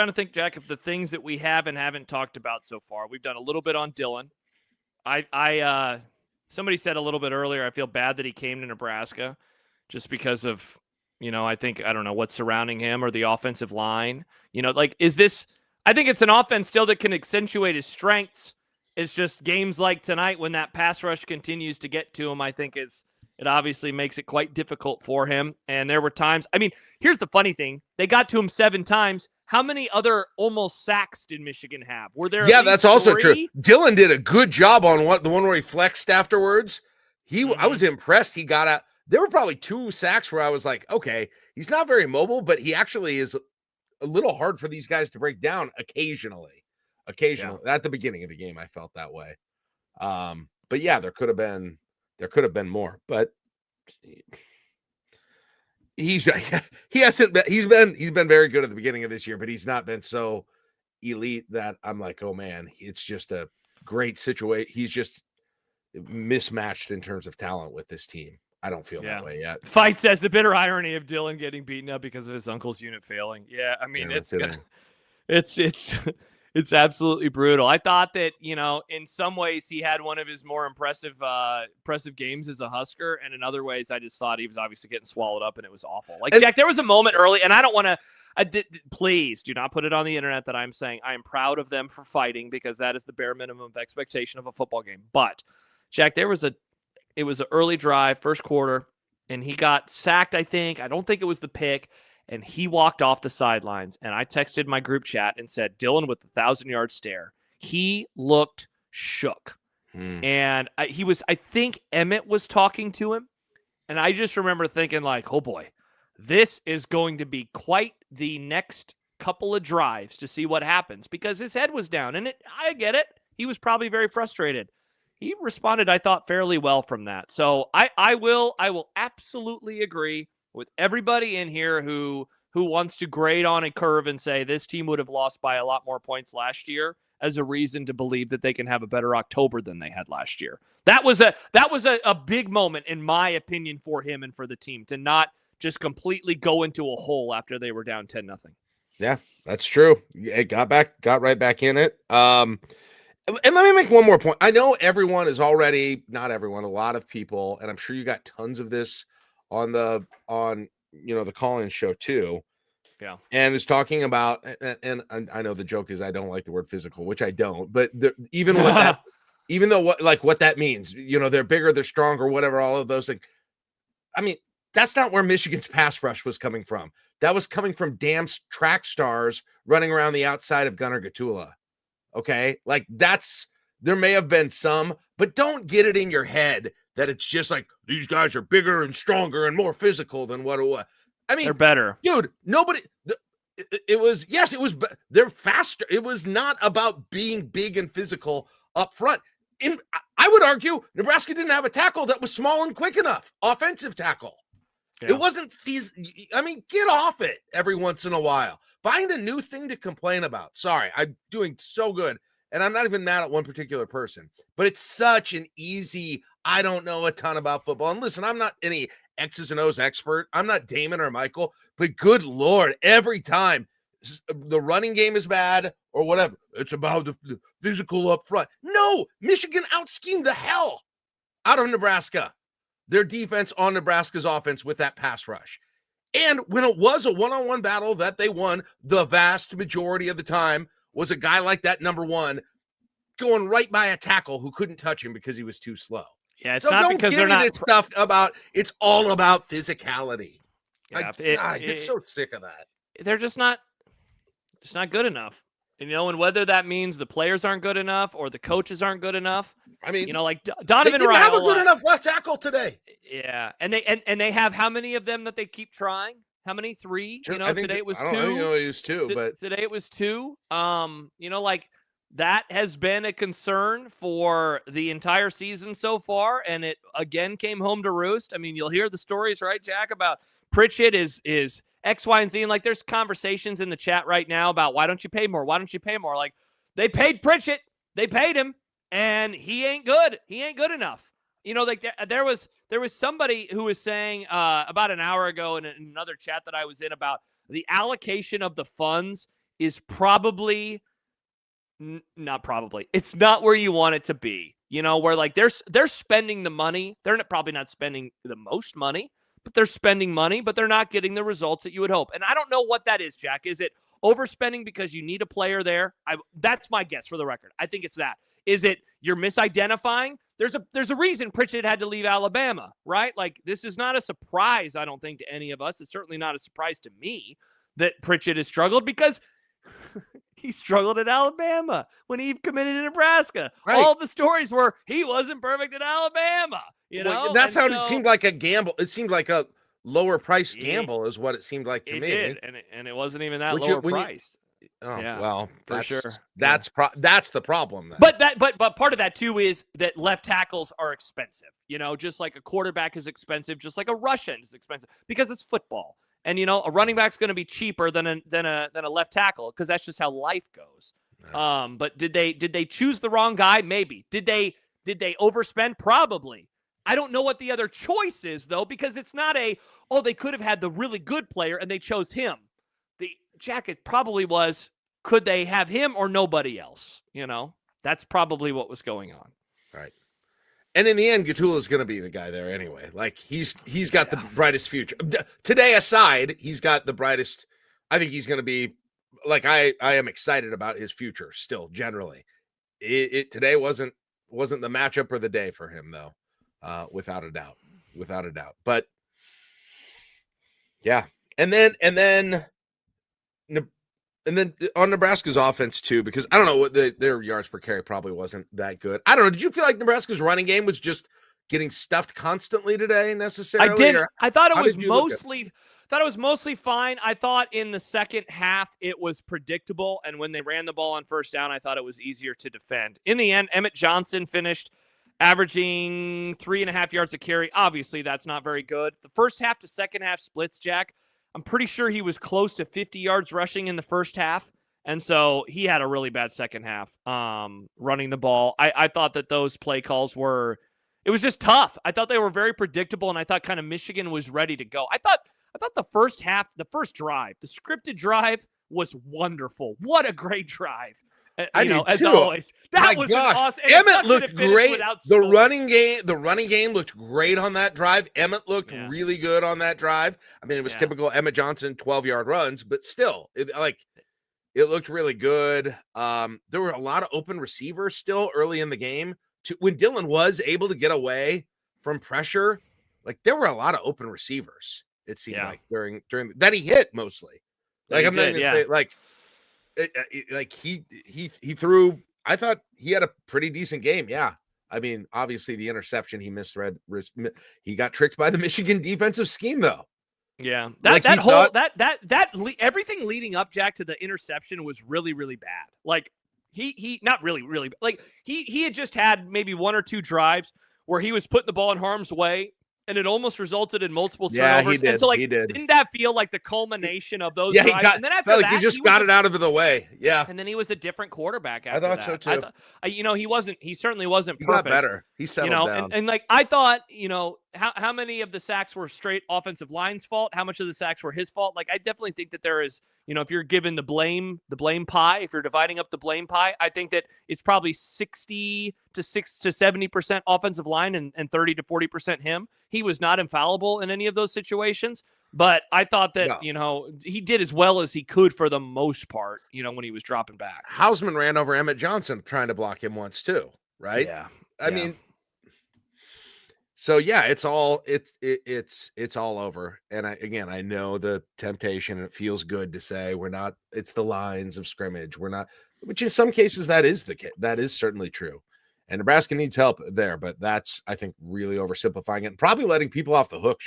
to think, Jack, of the things that we have and haven't talked about so far. We've done a little bit on Dylan. Somebody said a little bit earlier, I feel bad that he came to Nebraska just because of, I think, I don't know what's surrounding him or the offensive line. Like, is this, I think it's an offense still that can accentuate his strengths. It's just games like tonight when that pass rush continues to get to him, I think it obviously makes it quite difficult for him. And there were times, I mean, here's the funny thing. They got to him 7 times. How many other almost sacks did Michigan have? Were there at least that's also 3? true. Dylan did a good job on the one where he flexed afterwards. Mm-hmm. I was impressed. He got out. There were probably 2 sacks where I was like, okay, he's not very mobile, but he actually is a little hard for these guys to break down occasionally. Yeah. At the beginning of the game, I felt that way. But yeah, there could have been more, but he's been very good at the beginning of this year, but he's not been so elite that I'm like, oh man, it's just a great situation. He's just mismatched in terms of talent with this team. I don't feel that way yet. Fight says the bitter irony of Dylan getting beaten up because of his uncle's unit failing. Yeah, I mean, it's absolutely brutal. I thought that, in some ways he had one of his more impressive games as a Husker, and in other ways I just thought he was obviously getting swallowed up and it was awful. Like, Jack, there was a moment early, and I don't want to please do not put it on the internet that I'm saying I am proud of them for fighting, because that is the bare minimum of expectation of a football game. But Jack, it was an early drive, first quarter, and he got sacked, I think. I don't think it was the pick. And he walked off the sidelines, and I texted my group chat and said, Dylan with the 1,000-yard stare. He looked shook. And I think Emmett was talking to him, and I just remember thinking, like, oh boy, this is going to be quite the next couple of drives to see what happens, because his head was down, and I get it. He was probably very frustrated. He responded, I thought, fairly well from that. So I will absolutely agree with everybody in here who wants to grade on a curve and say this team would have lost by a lot more points last year as a reason to believe that they can have a better October than they had last year. That was a big moment, in my opinion, for him and for the team to not just completely go into a hole after they were down 10-0. Yeah, that's true. It got right back in it. And let me make one more point. I know everyone is already, not everyone, a lot of people, and I'm sure you got tons of this on the call-in show too. Yeah. And is talking about, and I know the joke is I don't like the word physical, which I don't, but even though what that means, they're bigger, they're stronger, whatever, all of those things. I mean, that's not where Michigan's pass rush was coming from. That was coming from damn track stars running around the outside of Gunnar Gatula. Okay. Like, there may have been some, but don't get it in your head that it's just like these guys are bigger and stronger and more physical than what it was. I mean, they're better, dude. They're faster. It was not about being big and physical up front. I would argue Nebraska didn't have a tackle that was small and quick enough. Offensive tackle. Yeah. It wasn't I mean, get off it every once in a while. Find a new thing to complain about. Sorry, I'm doing so good. And I'm not even mad at one particular person, but it's such an easy, I don't know a ton about football. And listen, I'm not any X's and O's expert. I'm not Damon or Michael, but good Lord, every time the running game is bad or whatever, it's about the physical up front. No, Michigan out-schemed the hell out of Nebraska. Their defense on Nebraska's offense with that pass rush. And when it was a one-on-one battle that they won, the vast majority of the time was a guy like that number 1 going right by a tackle who couldn't touch him because he was too slow. Yeah, it's not because they're not this stuff about it's all about physicality. Yeah, I get so sick of that. They're just not good enough. And whether that means the players aren't good enough or the coaches aren't good enough. I mean, like Donovan Raiola have a good enough left tackle today. Yeah, and they have how many of them that they keep trying? How many? 3? Today it was 2. It was 2, but today it was 2. Like that has been a concern for the entire season so far, and it again came home to roost. I mean, you'll hear the stories, right, Jack, about Pritchett is X, Y, and Z, and like there's conversations in the chat right now about why don't you pay more? Why don't you pay more? Like they paid Pritchett, they paid him, and he ain't good. He ain't good enough. Like there was somebody who was saying about an hour ago in another chat that I was in about the allocation of the funds is probably not probably. It's not where you want it to be. Where like they're spending the money. They're probably not spending the most money, but they're spending money, but they're not getting the results that you would hope. And I don't know what that is, Jack. Is it overspending because you need a player there? That's my guess for the record. I think it's that. Is it you're misidentifying? There's a reason Pritchett had to leave Alabama, right? Like, this is not a surprise, I don't think, to any of us. It's certainly not a surprise to me that Pritchett has struggled because he struggled at Alabama when he committed to Nebraska. Right. All the stories were he wasn't perfect at Alabama. That's how it seemed like a gamble. It seemed like a lower priced gamble is what it seemed like to me. Did, and it wasn't even that lower priced. Well, for sure. That's the problem then. But part of that too is that left tackles are expensive. Just like a quarterback is expensive, just like a rush end is expensive because it's football. And a running back's going to be cheaper than a left tackle because that's just how life goes. Yeah. But did they choose the wrong guy? Maybe. Did they overspend? Probably. I don't know what the other choice is though, because it's not they could have had the really good player and they chose him. The jacket probably was, could they have him or nobody else? That's probably what was going on. Right. And in the end, Gatula is going to be the guy there anyway. Like he's got the brightest future. Today aside, he's got the brightest. I think he's going to be like I am excited about his future still. Generally, today wasn't the matchup or the day for him though, without a doubt. But yeah, and then on Nebraska's offense too, because I don't know what their yards per carry probably wasn't that good. I don't know. Did you feel like Nebraska's running game was just getting stuffed constantly today necessarily? I did. I thought it was mostly fine. I thought in the second half it was predictable, and when they ran the ball on first down, I thought it was easier to defend. In the end, Emmett Johnson finished averaging 3.5 yards a carry. Obviously, that's not very good. The first half to second half splits, Jack, I'm pretty sure he was close to 50 yards rushing in the first half. And so he had a really bad second half running the ball. I thought that those play calls it was just tough. I thought they were very predictable, and I thought kind of Michigan was ready to go. I thought the first half, the first drive, the scripted drive was wonderful. What a great drive. As too. Always. That was awesome. Emmett looked great. The running game looked great on that drive. Emmett looked really good on that drive. I mean, it was typical Emmett Johnson 12-yard runs, but still, it looked really good. There were a lot of open receivers still early in the game. When Dylan was able to get away from pressure, there were a lot of open receivers. It seemed like during that he hit mostly. I'm not even saying he threw. I thought he had a pretty decent game. Yeah, I mean, obviously the interception he misread. He got tricked by the Michigan defensive scheme, though. Yeah, everything leading up, Jack, to the interception was really, really bad. He not really, really he had just had maybe one or two drives where he was putting the ball in harm's way. And it almost resulted in multiple turnovers. Yeah, he did. And so, he did. Didn't that feel like the culmination of those drives? And then after that, he just got it out of the way. Yeah. And then he was a different quarterback after that. I thought so too. He certainly wasn't he perfect. Got better. He settled down. And I thought, how many of the sacks were straight offensive line's fault? How much of the sacks were his fault? I definitely think that there is, if you're given the blame pie, if you're dividing up the blame pie, I think that it's probably 60 to 70% offensive line and 30 to 40% him. He was not infallible in any of those situations, but I thought that, he did as well as he could for the most part, when he was dropping back. Hausman ran over Emmett Johnson trying to block him once too, right? Yeah. I mean, so it's all over. And I know the temptation, and it feels good to say it's the lines of scrimmage. We're not, which in some cases that is certainly true. And Nebraska needs help there, but that's, I think, really oversimplifying it and probably letting people off the hook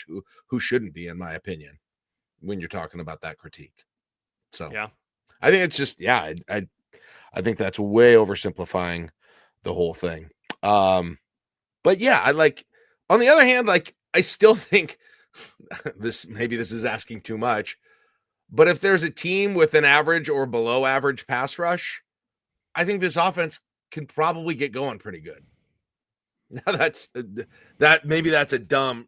who shouldn't be, in my opinion, when you're talking about that critique. So I think it's just, I think that's way oversimplifying the whole thing. But on the other hand, I still think this is asking too much, but if there's a team with an average or below average pass rush, I think this offense can probably get going pretty good. Now maybe that's a dumb,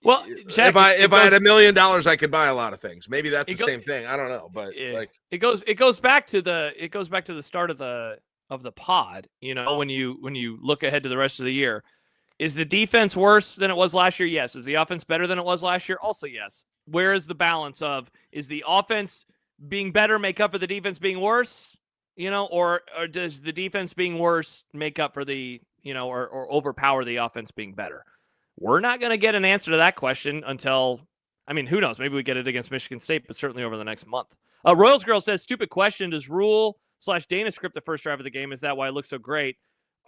well, Jack, if I had $1 million, I could buy a lot of things. Maybe that's the same thing. I don't know, but it goes back to the start of the pod, when you look ahead to the rest of the year. Is the defense worse than it was last year? Yes. Is the offense better than it was last year? Also, yes. Where is the balance of, is the offense being better make up for the defense being worse? Or does the defense being worse make up for the, or overpower the offense being better? We're not going to get an answer to that question until, who knows? Maybe we get it against Michigan State, but certainly over the next month. Royals Girl says, stupid question. Does Rule/Dana script the first drive of the game? Is that why it looks so great?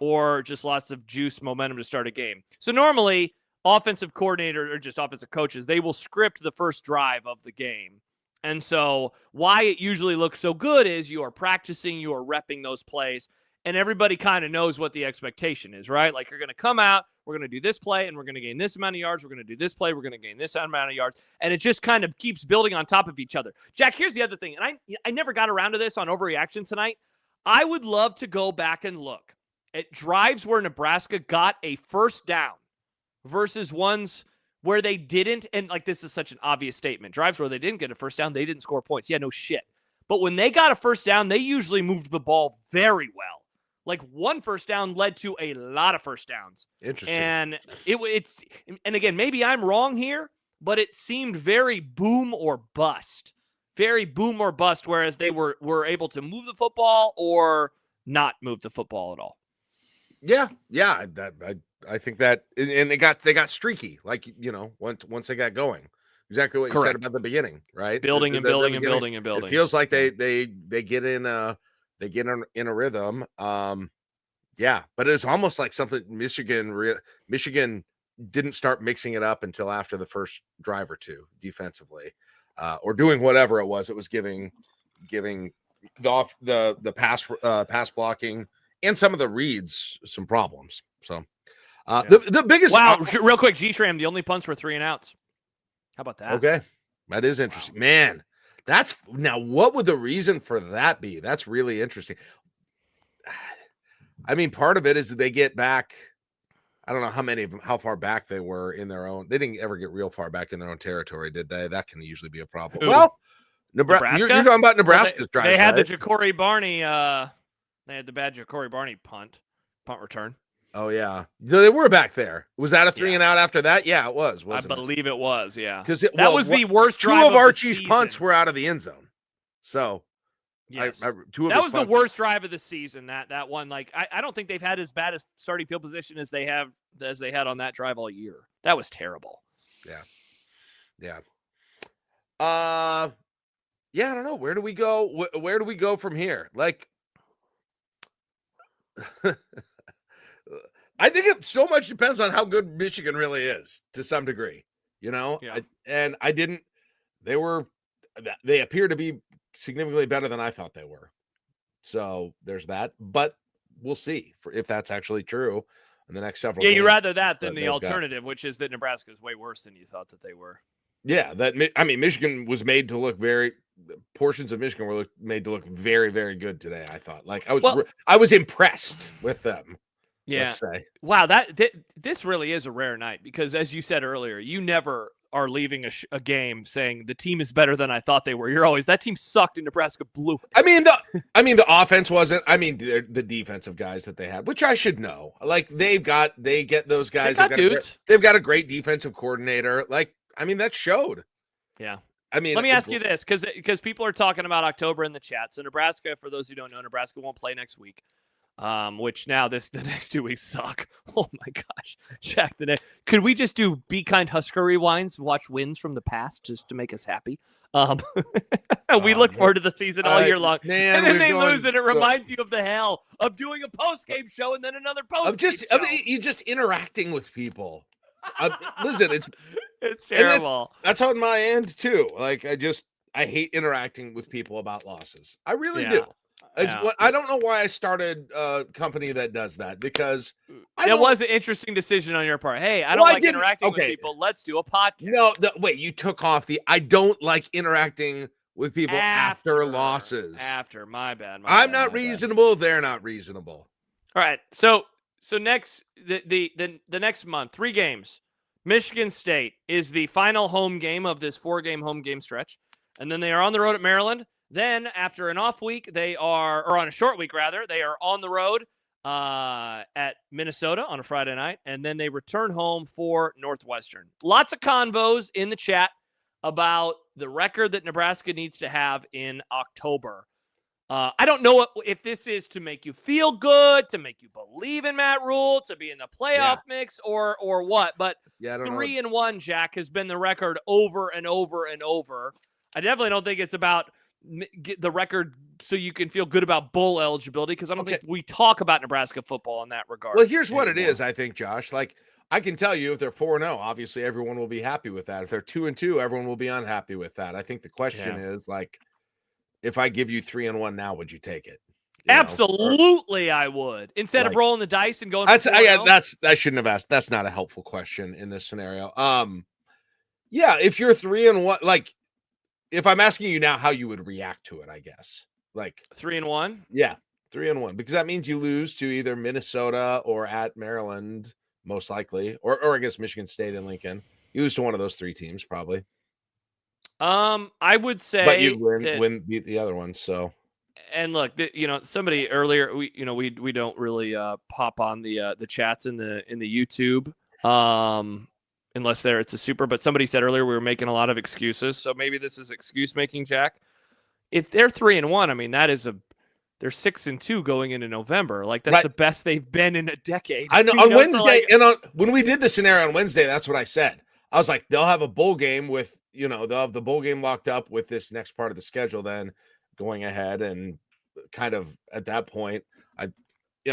Or just lots of juice momentum to start a game? So normally, offensive coordinator or just offensive coaches, they will script the first drive of the game. And so why it usually looks so good is you are practicing, you are repping those plays, and everybody kind of knows what the expectation is, right? Like, you're going to come out, we're going to do this play, and we're going to gain this amount of yards. We're going to do this play, we're going to gain this amount of yards. And it just kind of keeps building on top of each other. Jack, here's the other thing, and I never got around to this on Overreaction tonight. I would love to go back and look at drives where Nebraska got a first down versus ones where they didn't. And like, this is such an obvious statement. Drives where they didn't get a first down, they didn't score points. Yeah, no shit. But when they got a first down, they usually moved the ball very well. Like, one first down led to a lot of first downs. Interesting. And and again, maybe I'm wrong here, but it seemed very boom or bust. Very boom or bust, whereas they were able to move the football or not move the football at all. Yeah. I think that, and they got streaky, like, once they got going. Exactly what you said about the beginning, right? Building and building and building and building. It feels like they get in a rhythm. Yeah, but it's almost like something Michigan didn't start mixing it up until after the first drive or two defensively, or doing whatever it was. It was giving the pass blocking and some of the reads some problems. So the biggest real quick, G-Shram, the only punts were 3 and outs. How about that? Okay, that is interesting, man. What would the reason for that be? That's really interesting. Part of it is that they get back. I don't know how far back they were in their own. They didn't ever get real far back in their own territory, did they? That can usually be a problem. Who? Well, Nebraska. You're talking about Nebraska's drive. They had the Ja'Cory Barney. They had the bad Ja'Cory Barney punt return. Oh yeah, they were back there. Was that a 3 and out after that? Yeah, it was. I believe it was. Yeah, because that was the worst drive. 2 of Archie's punts were out of the end zone. So, yes, that was the worst drive of the season. That one, like, I don't think they've had as bad a starting field position as they had on that drive all year. That was terrible. Yeah. I don't know. Where do we go? Where do we go from here? Like, I think it so much depends on how good Michigan really is to some degree, Yeah. They appear to be significantly better than I thought they were. So there's that, but we'll see if that's actually true in the next several games. You'd rather that than the alternative, which is that Nebraska is way worse than you thought that they were. Yeah, Michigan was made to look portions of Michigan were made to look very, very good today, I thought. Like, I was impressed with them. Yeah. Let's say. Wow, this really is a rare night because, as you said earlier, you never are leaving a game saying the team is better than I thought they were. You're always, that team sucked and Nebraska blew it. The offense wasn't. The defensive guys that they had, which I should know. Like, they get those guys. They've got a great defensive coordinator. Like, that showed. Yeah. Let me ask you this, because people are talking about October in the chat. So Nebraska, for those who don't know, Nebraska won't play next week. Which now the next 2 weeks suck. Oh my gosh. Jack, could we just do Be Kind Husker Rewinds, watch wins from the past just to make us happy? We look forward to the season all year long. Man, and then they lose, and it reminds you of the hell of doing a post-game show and then another post-game show. You just interacting with people. Listen, it's terrible. That's on my end too. Like, I hate interacting with people about losses. I really do. I don't know why I started a company that does that, because it was an interesting decision on your part. Hey, I don't like interacting with people. Let's do a podcast. No, wait, you took off I don't like interacting with people after losses. My bad. I'm not reasonable. They're not reasonable. All right. So next the next month, 3 games. Michigan State is the final home game of this 4-game home game stretch. And then they are on the road at Maryland. Then after an off week, or on a short week rather, they are on the road at Minnesota on a Friday night, and then they return home for Northwestern. Lots of convos in the chat about the record that Nebraska needs to have in October. I don't know if this is to make you feel good, to make you believe in Matt Rule, to be in the playoff mix, or what. But I don't 3-1, Jack, has been the record over and over and over. I definitely don't think it's about get the record so you can feel good about bowl eligibility, because I don't think we talk about Nebraska football in that regard. Well, here's what it is, I think, Josh. Like, I can tell you if they're 4-0, obviously everyone will be happy with that. If they're 2-2, everyone will be unhappy with that. I think the question is, like, if I give you 3-1 now, would you take it? Absolutely, I would. Instead of rolling the dice and going. I shouldn't have asked. That's not a helpful question in this scenario. Yeah, if you're 3-1, like, if I'm asking you now how you would react to it, I guess. Like 3-1? Yeah, 3-1, because that means you lose to either Minnesota or at Maryland, most likely, or I guess Michigan State and Lincoln. You lose to one of those three teams, probably. I would say, but you beat the other ones. So, and look, somebody earlier, we don't really pop on the chats in the YouTube, unless it's a super. But somebody said earlier we were making a lot of excuses, so maybe this is excuse making, Jack. If they're 3-1, I mean they're 6-2 going into November. Like that's the best they've been in a decade. I know. On Wednesday, when we did the scenario on Wednesday, that's what I said. I was like, they'll have a bowl game with, they'll have the bowl game locked up with this next part of the schedule, then going ahead, and kind of at that point, I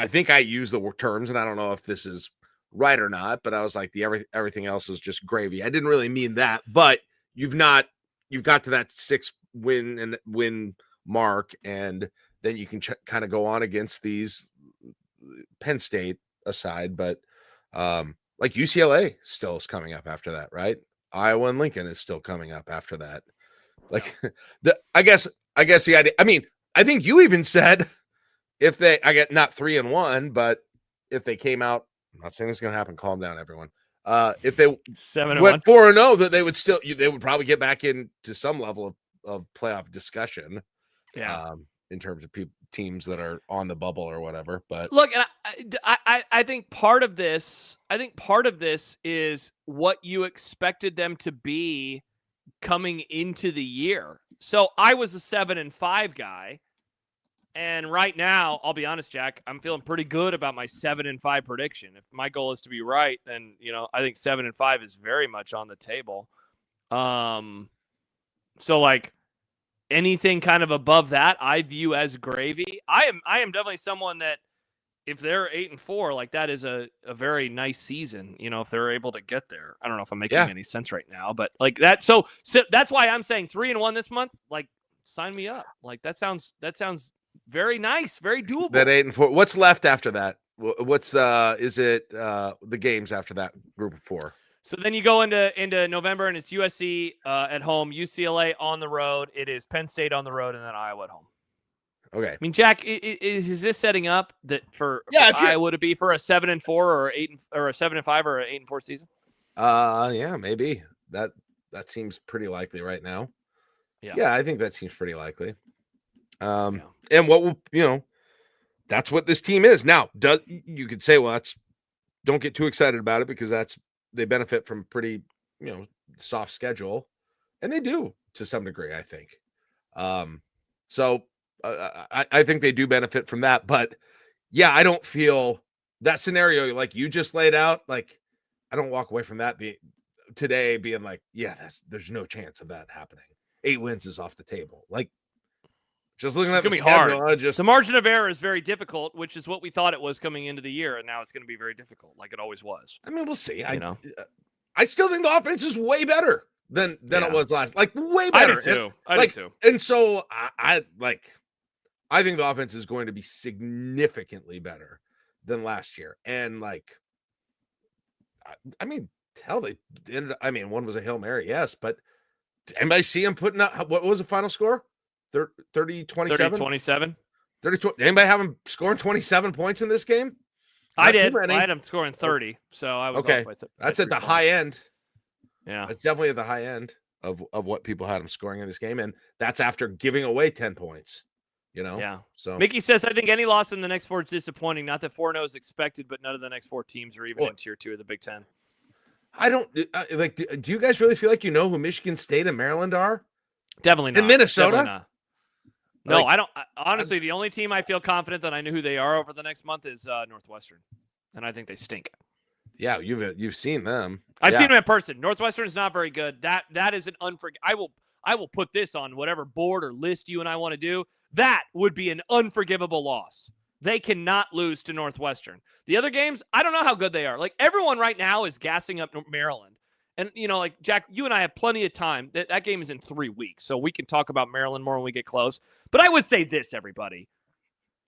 think I used the terms, and I don't know if this is right or not, but I was like, everything else is just gravy. I didn't really mean that, but you've got to that 6-win mark, and then you can kind of go on against these, Penn State aside, but like UCLA still is coming up after that, right? Iowa and Lincoln is still coming up after that. Like I guess the idea. I mean, I think you even said if I get not 3-1, but if they came out, I'm not saying this is going to happen. Calm down, everyone. If they 7-1 went 4-0, that they would probably get back into some level of playoff discussion. Yeah. In terms of teams that are on the bubble or whatever. But look, and I think part of this is what you expected them to be coming into the year. So I was a 7-5 guy, and right now, I'll be honest, Jack, I'm feeling pretty good about my 7-5 prediction. If my goal is to be right, then I think 7-5 is very much on the table. So like, anything kind of above that, I view as gravy. I am definitely someone that if they're 8-4, like that is a very nice season. If they're able to get there. I don't know if I'm making any sense right now, but like that. So that's why I'm saying 3-1 this month. Like, sign me up. Like that sounds very nice, very doable. That 8-4. What's left after that? What's is it the games after that group of 4? So then you go into November, and it's USC at home, UCLA on the road. It is Penn State on the road, and then Iowa at home. Okay. I mean, Jack, is this setting up that for Iowa to be for a 7-4 or a 7-5 or an 8-4 season? Yeah, maybe that seems pretty likely right now. Yeah, I think that seems pretty likely. And what will that's what this team is now. You could say, well, don't get too excited about it, because they benefit from pretty, soft schedule, and they do to some degree, I think. So I think they do benefit from that, but yeah, I don't feel that scenario like you just laid out. Like, I don't walk away from that being like, yeah, there's no chance of that happening. 8 wins is off the table. Like, just looking at the schedule, hard. The margin of error is very difficult, which is what we thought it was coming into the year, and now it's going to be very difficult, like it always was. I mean, we'll see. I still think the offense is way better than it was last. Like, way better. I do too. And so I think the offense is going to be significantly better than last year. And like, I mean, hell, they ended. I mean, one was a Hail Mary, yes, but did anybody see him putting out? What was the final score? 30-27? 30-27. 30. Anybody have him scoring 27 points in this game? I did. I had him scoring 30, so I was okay. Off by that's at the high end. Yeah, it's definitely at the high end of what people had him scoring in this game, and that's after giving away 10 points. Yeah. So Mickey says, I think any loss in the next 4 is disappointing. Not that 4-0 is expected, but none of the next 4 teams are even in Tier 2 of the Big Ten. I don't like. Do you guys really feel like you know who Michigan State and Maryland are? Definitely not. And Minnesota? Definitely not. No, Like, I don't. Honestly, the only team I feel confident that I know who they are over the next month is Northwestern, and I think they stink. Yeah, you've seen them. I've seen them in person. Northwestern is not very good. That is an unforgivable. I will put this on whatever board or list you and I want to do. That would be an unforgivable loss. They cannot lose to Northwestern. The other games, I don't know how good they are. Like, everyone right now is gassing up Maryland. And, like, Jack, you and I have plenty of time. That game is in 3 weeks, so we can talk about Maryland more when we get close. But I would say this, everybody.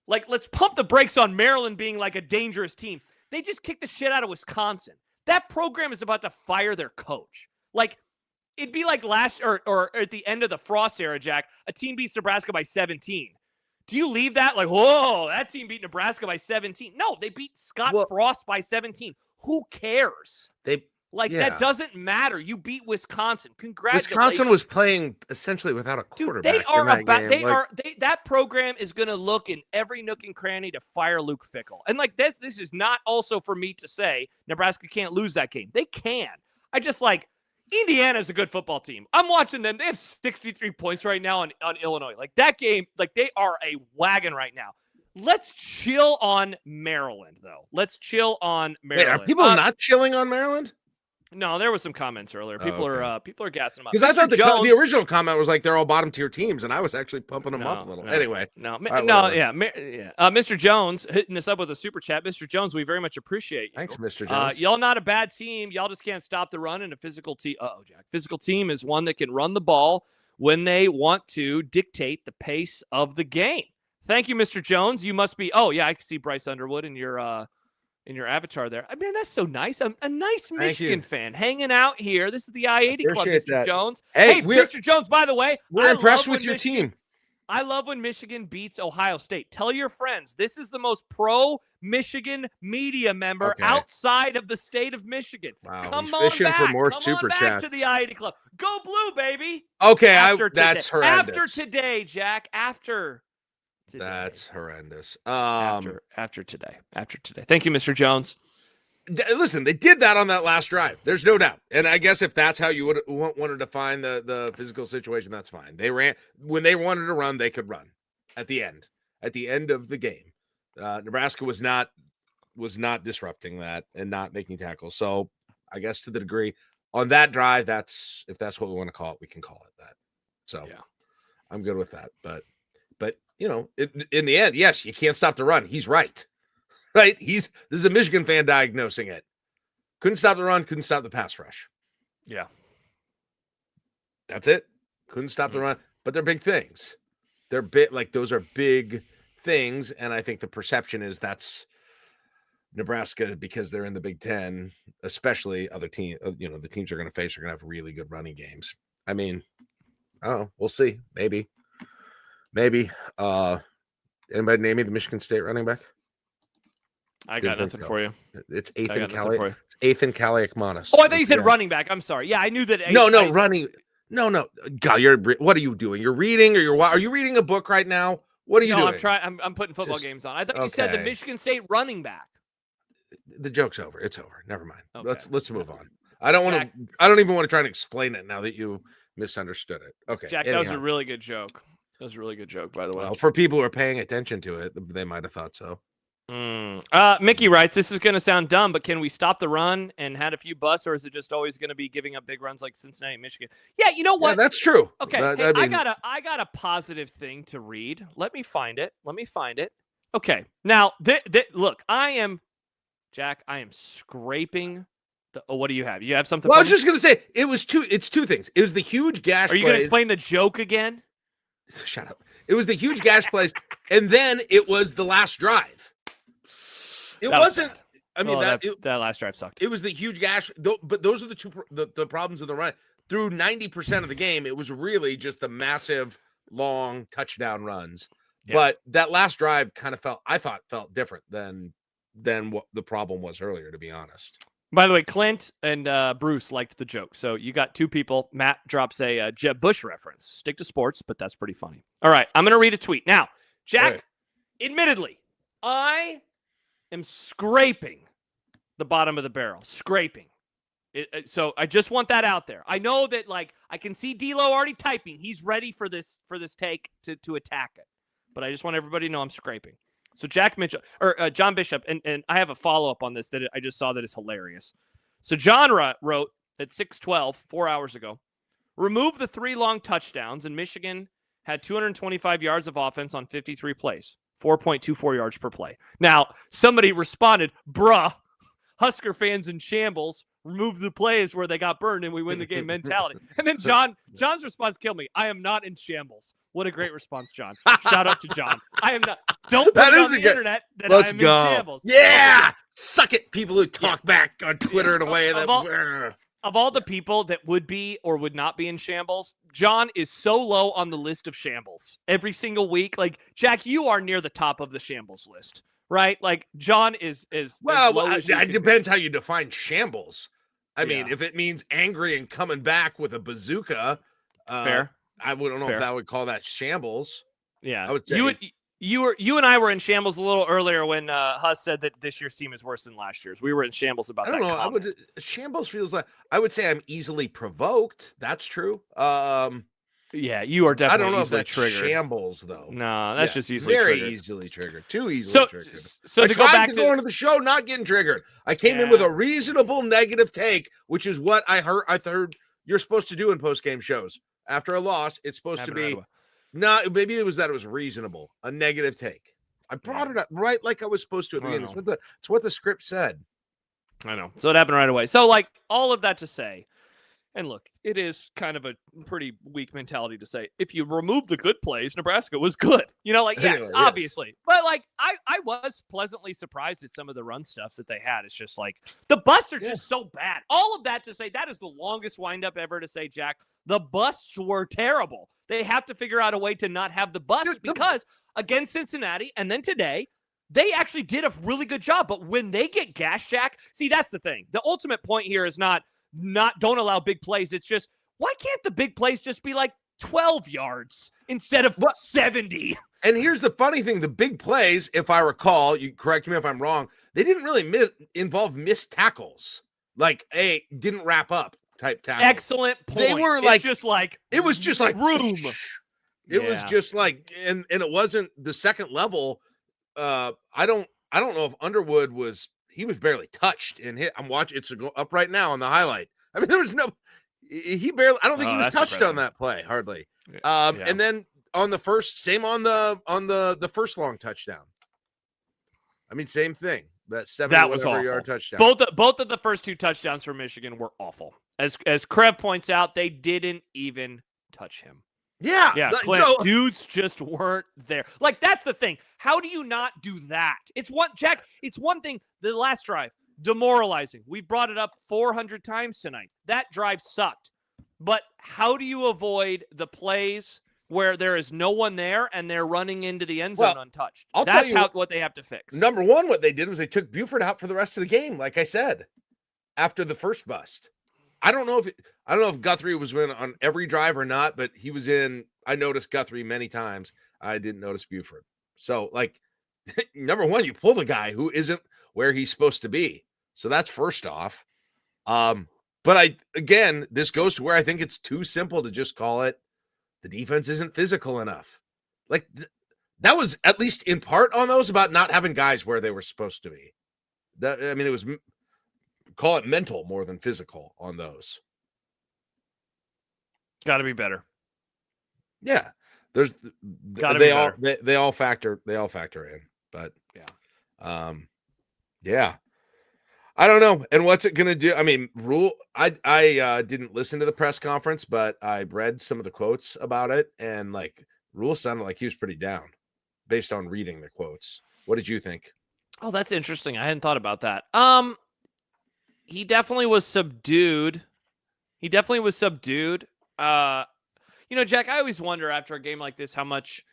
Like, let's pump the brakes on Maryland being, like, a dangerous team. They just kicked the shit out of Wisconsin. That program is about to fire their coach. Like, it'd be like last or at the end of the Frost era, Jack, a team beats Nebraska by 17. Do you leave that like, whoa, that team beat Nebraska by 17? No, they beat Frost by 17. Who cares? That doesn't matter. You beat Wisconsin. Congratulations. Wisconsin was playing essentially without a quarterback. Dude, they are about. They are. That program is going to look in every nook and cranny to fire Luke Fickell. And like this is not also for me to say Nebraska can't lose that game. They can. I just like. Indiana's a good football team. I'm watching them. They have 63 points right now on Illinois. Like, that game, like, they are a wagon right now. Let's chill on Maryland, though. Let's chill on Maryland. Wait, are people not chilling on Maryland? No, there was some comments earlier. People are gassing them up. Because I thought the original comment was like they're all bottom tier teams, and I was actually pumping them up a little. Mr. Jones hitting us up with a super chat. Mr. Jones, we very much appreciate you. Thanks, Mr. Jones. Y'all not a bad team. Y'all just can't stop the run in a physical team. Jack. Physical team is one that can run the ball when they want to dictate the pace of the game. Thank you, Mr. Jones. You must be. Oh yeah, I can see Bryce Underwood in your avatar there. I mean, that's so nice. I'm a nice Michigan fan hanging out here. This is the I-80 Club, Mr. Jones. Hey, Mr. Jones, by the way, we're impressed with your team. I love when Michigan beats Ohio State. Tell your friends, this is the most pro-Michigan media member outside of the state of Michigan. Wow, Come on fishing back. for more Come super on back to the I-80 Club. Go blue, baby. Okay, that's horrendous. After today, Jack. After today. That's horrendous. After today. Thank you, Mr. Jones. Listen, they did that on that last drive. There's no doubt. And I guess if that's how you would want to define the physical situation, that's fine. They ran when they wanted to run, they could run at the end of the game. Nebraska was not disrupting that and not making tackles. So I guess to the degree on that drive, if that's what we want to call it, we can call it that. So yeah, I'm good with that. But in the end, yes, you can't stop the run. He's right. Right? This is a Michigan fan diagnosing it. Couldn't stop the run, couldn't stop the pass rush. Yeah. That's it. Couldn't stop the run. But they're big things. Those are big things. And I think the perception is that's Nebraska, because they're in the Big Ten, especially other team, the teams they're going to face are going to have really good running games. I mean, I don't know. We'll see. Maybe. Anybody name me the Michigan State running back? I got nothing for you. It's Ethan Kaliakmanis. Oh, I thought you said running back. I'm sorry. Yeah, I knew that. Running. No. God, what are you doing? You're reading, are you reading a book right now? What are you doing? I'm putting football games on. I thought you said the Michigan State running back. The joke's over. It's over. Never mind. Okay. Let's move on. I don't even want to try to explain it now that you misunderstood it. Okay, Jack, that was a really good joke. That was a really good joke, by the way. Well, for people who are paying attention to it, they might have thought so. Mickey writes, this is going to sound dumb, but can we stop the run and had a few busts, or is it just always going to be giving up big runs like Cincinnati, Michigan? Yeah, you know what? Yeah, that's true. Okay, I got a positive thing to read. Let me find it. Okay, now, look, I am scraping what do you have? You have something? Well, I was just going to say, it's two things. It was the huge gash. Are you going to explain the joke again? Shut up. It was the huge gash plays, and then it was the last drive. It wasn't. I mean, that last drive sucked. It was the huge gash, but those are the problems of the run. Through 90% of the game, it was really just the massive, long touchdown runs. Yeah. But that last drive kind of felt different than what the problem was earlier, to be honest. By the way, Clint and Bruce liked the joke. So you got two people. Matt drops a Jeb Bush reference. Stick to sports, but that's pretty funny. All right, I'm going to read a tweet. Now, Jack, Right. admittedly, I am scraping the bottom of the barrel. Scraping. So I just want that out there. I know that, like, I can see D'Lo already typing. He's ready for this take to attack it. But I just want everybody to know I'm scraping. So Jack Mitchell or John Bishop, and I have a follow-up on this that I just saw that is hilarious. So John wrote at 6:12, 4 hours ago, remove the 3 long touchdowns, and Michigan had 225 yards of offense on 53 plays, 4.24 yards per play. Now, somebody responded, bruh, Husker fans in shambles, remove the plays where they got burned and we win the game mentality. And then John's response killed me. I am not in shambles. What a great response, John. Shout out to John. I am not. Don't put it on the internet that I am in shambles. Yeah. Suck it, people who talk back on Twitter in a way that... Of all the people that would be or would not be in shambles, John is so low on the list of shambles every single week. Like, Jack, you are near the top of the shambles list, right? Like, John is well, it depends how you define shambles. I mean, if it means angry and coming back with a bazooka, fair. I don't know if that would call that shambles. Yeah, I would say you and I were in shambles a little earlier when Huss said that this year's team is worse than last year's. We were in shambles about that. I don't know. Shambles feels like, I would say I'm easily provoked. That's true. Yeah, you are definitely. I don't know if that's triggered. Shambles though. No, that's just easily easily triggered. Too easily triggered. So to go back to go into the show, not getting triggered. I came in with a reasonable negative take, which is what I heard you're supposed to do in post-game shows. After a loss, it's supposed to be maybe it was that it was reasonable, a negative take. I brought it up right like I was supposed to at the beginning. It's what the script said. I know. So it happened right away. So, like, all of that to say, and look, it is kind of a pretty weak mentality to say, if you remove the good plays, Nebraska was good. You know, like, yes, obviously. But, like, I was pleasantly surprised at some of the run stuffs that they had. It's just like, the busts are just so bad. All of that to say, that is the longest windup ever to say, Jack, the busts were terrible. They have to figure out a way to not have the busts because against Cincinnati and then today, they actually did a really good job. But when they get gashed, Jack, see, that's the thing. The ultimate point here is not don't allow big plays. It's just, why can't the big plays just be like 12 yards instead of 70? And here's the funny thing. The big plays, if I recall, you correct me if I'm wrong, they didn't really involve missed tackles. Like, didn't wrap up type tackles. Excellent point. They were like, it was just like room. It was just like, and it wasn't the second level. I don't know if Underwood he was barely touched and hit. I'm watching it's up right now on the highlight. I mean, there was he barely, I don't think he was touched on that play, hardly. And then on the first, same on the first long touchdown. I mean, same thing. That 70-yard touchdown. Both of the first 2 touchdowns for Michigan were awful. As Krev points out, they didn't even touch him. Yeah. Clint, dudes just weren't there. Like, that's the thing. How do you not do that? It's one thing. The last drive, demoralizing. We brought it up 400 times tonight. That drive sucked. But how do you avoid the plays where there is no one there and they're running into the end zone untouched? That's what they have to fix. Number one, what they did was they took Buford out for the rest of the game, like I said, after the first bust. I don't know if Guthrie was in on every drive or not, but he was in. I noticed Guthrie many times. I didn't notice Buford. So, like, number one, you pull the guy who isn't where he's supposed to be. So that's first off. But this goes to where I think it's too simple to just call it the defense isn't physical enough. Like, that was at least in part on those about not having guys where they were supposed to be. It was. Call it mental more than physical on those. Got to be better. Yeah, there's they all factor in, but I don't know. And what's it gonna do? I mean, Rule. I didn't listen to the press conference, but I read some of the quotes about it, and like Rule sounded like he was pretty down based on reading the quotes. What did you think? Oh, that's interesting. I hadn't thought about that. He definitely was subdued. Jack, I always wonder after a game like this how much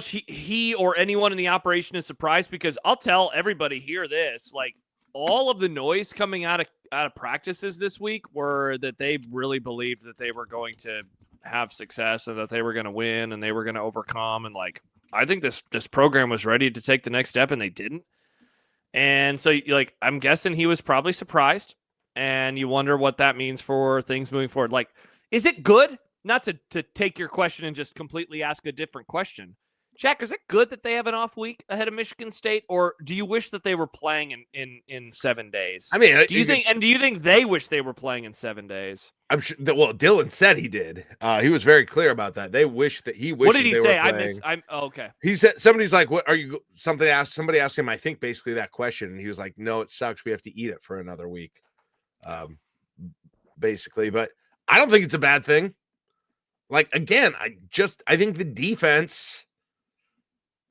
he or anyone in the operation is surprised, because I'll tell everybody here this, like, all of the noise coming out of practices this week were that they really believed that they were going to have success and that they were going to win and they were going to overcome, and like I think this program was ready to take the next step, and they didn't. And so, like, I'm guessing he was probably surprised, and you wonder what that means for things moving forward. Like, is it good? Not to take your question and just completely ask a different question. Jack, is it good that they have an off week ahead of Michigan State, or do you wish that they were playing in 7 days? I mean, do you think they wish they were playing in 7 days? I'm sure that, well, Dylan said he did. He was very clear about that. They wish that he wishes. What did he say? Okay. He said, somebody's like, "What are you?" Somebody asked him, I think, basically that question, and he was like, "No, it sucks. We have to eat it for another week." Basically, but I don't think it's a bad thing. Like, again, I think the defense.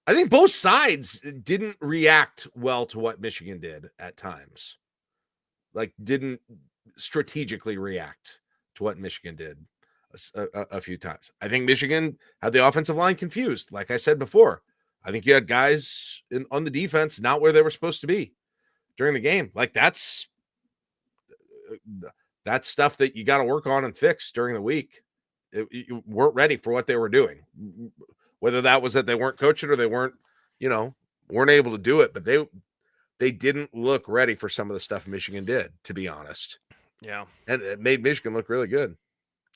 I think both sides didn't react well to what Michigan did at times. Like, didn't strategically react to what Michigan did a few times. I think Michigan had the offensive line confused. Like I said before, I think you had guys on the defense not where they were supposed to be during the game. Like, that's stuff that you got to work on and fix during the week. You weren't ready for what they were doing. Whether that was that they weren't coaching or they weren't able to do it, but they didn't look ready for some of the stuff Michigan did, to be honest. Yeah. And it made Michigan look really good.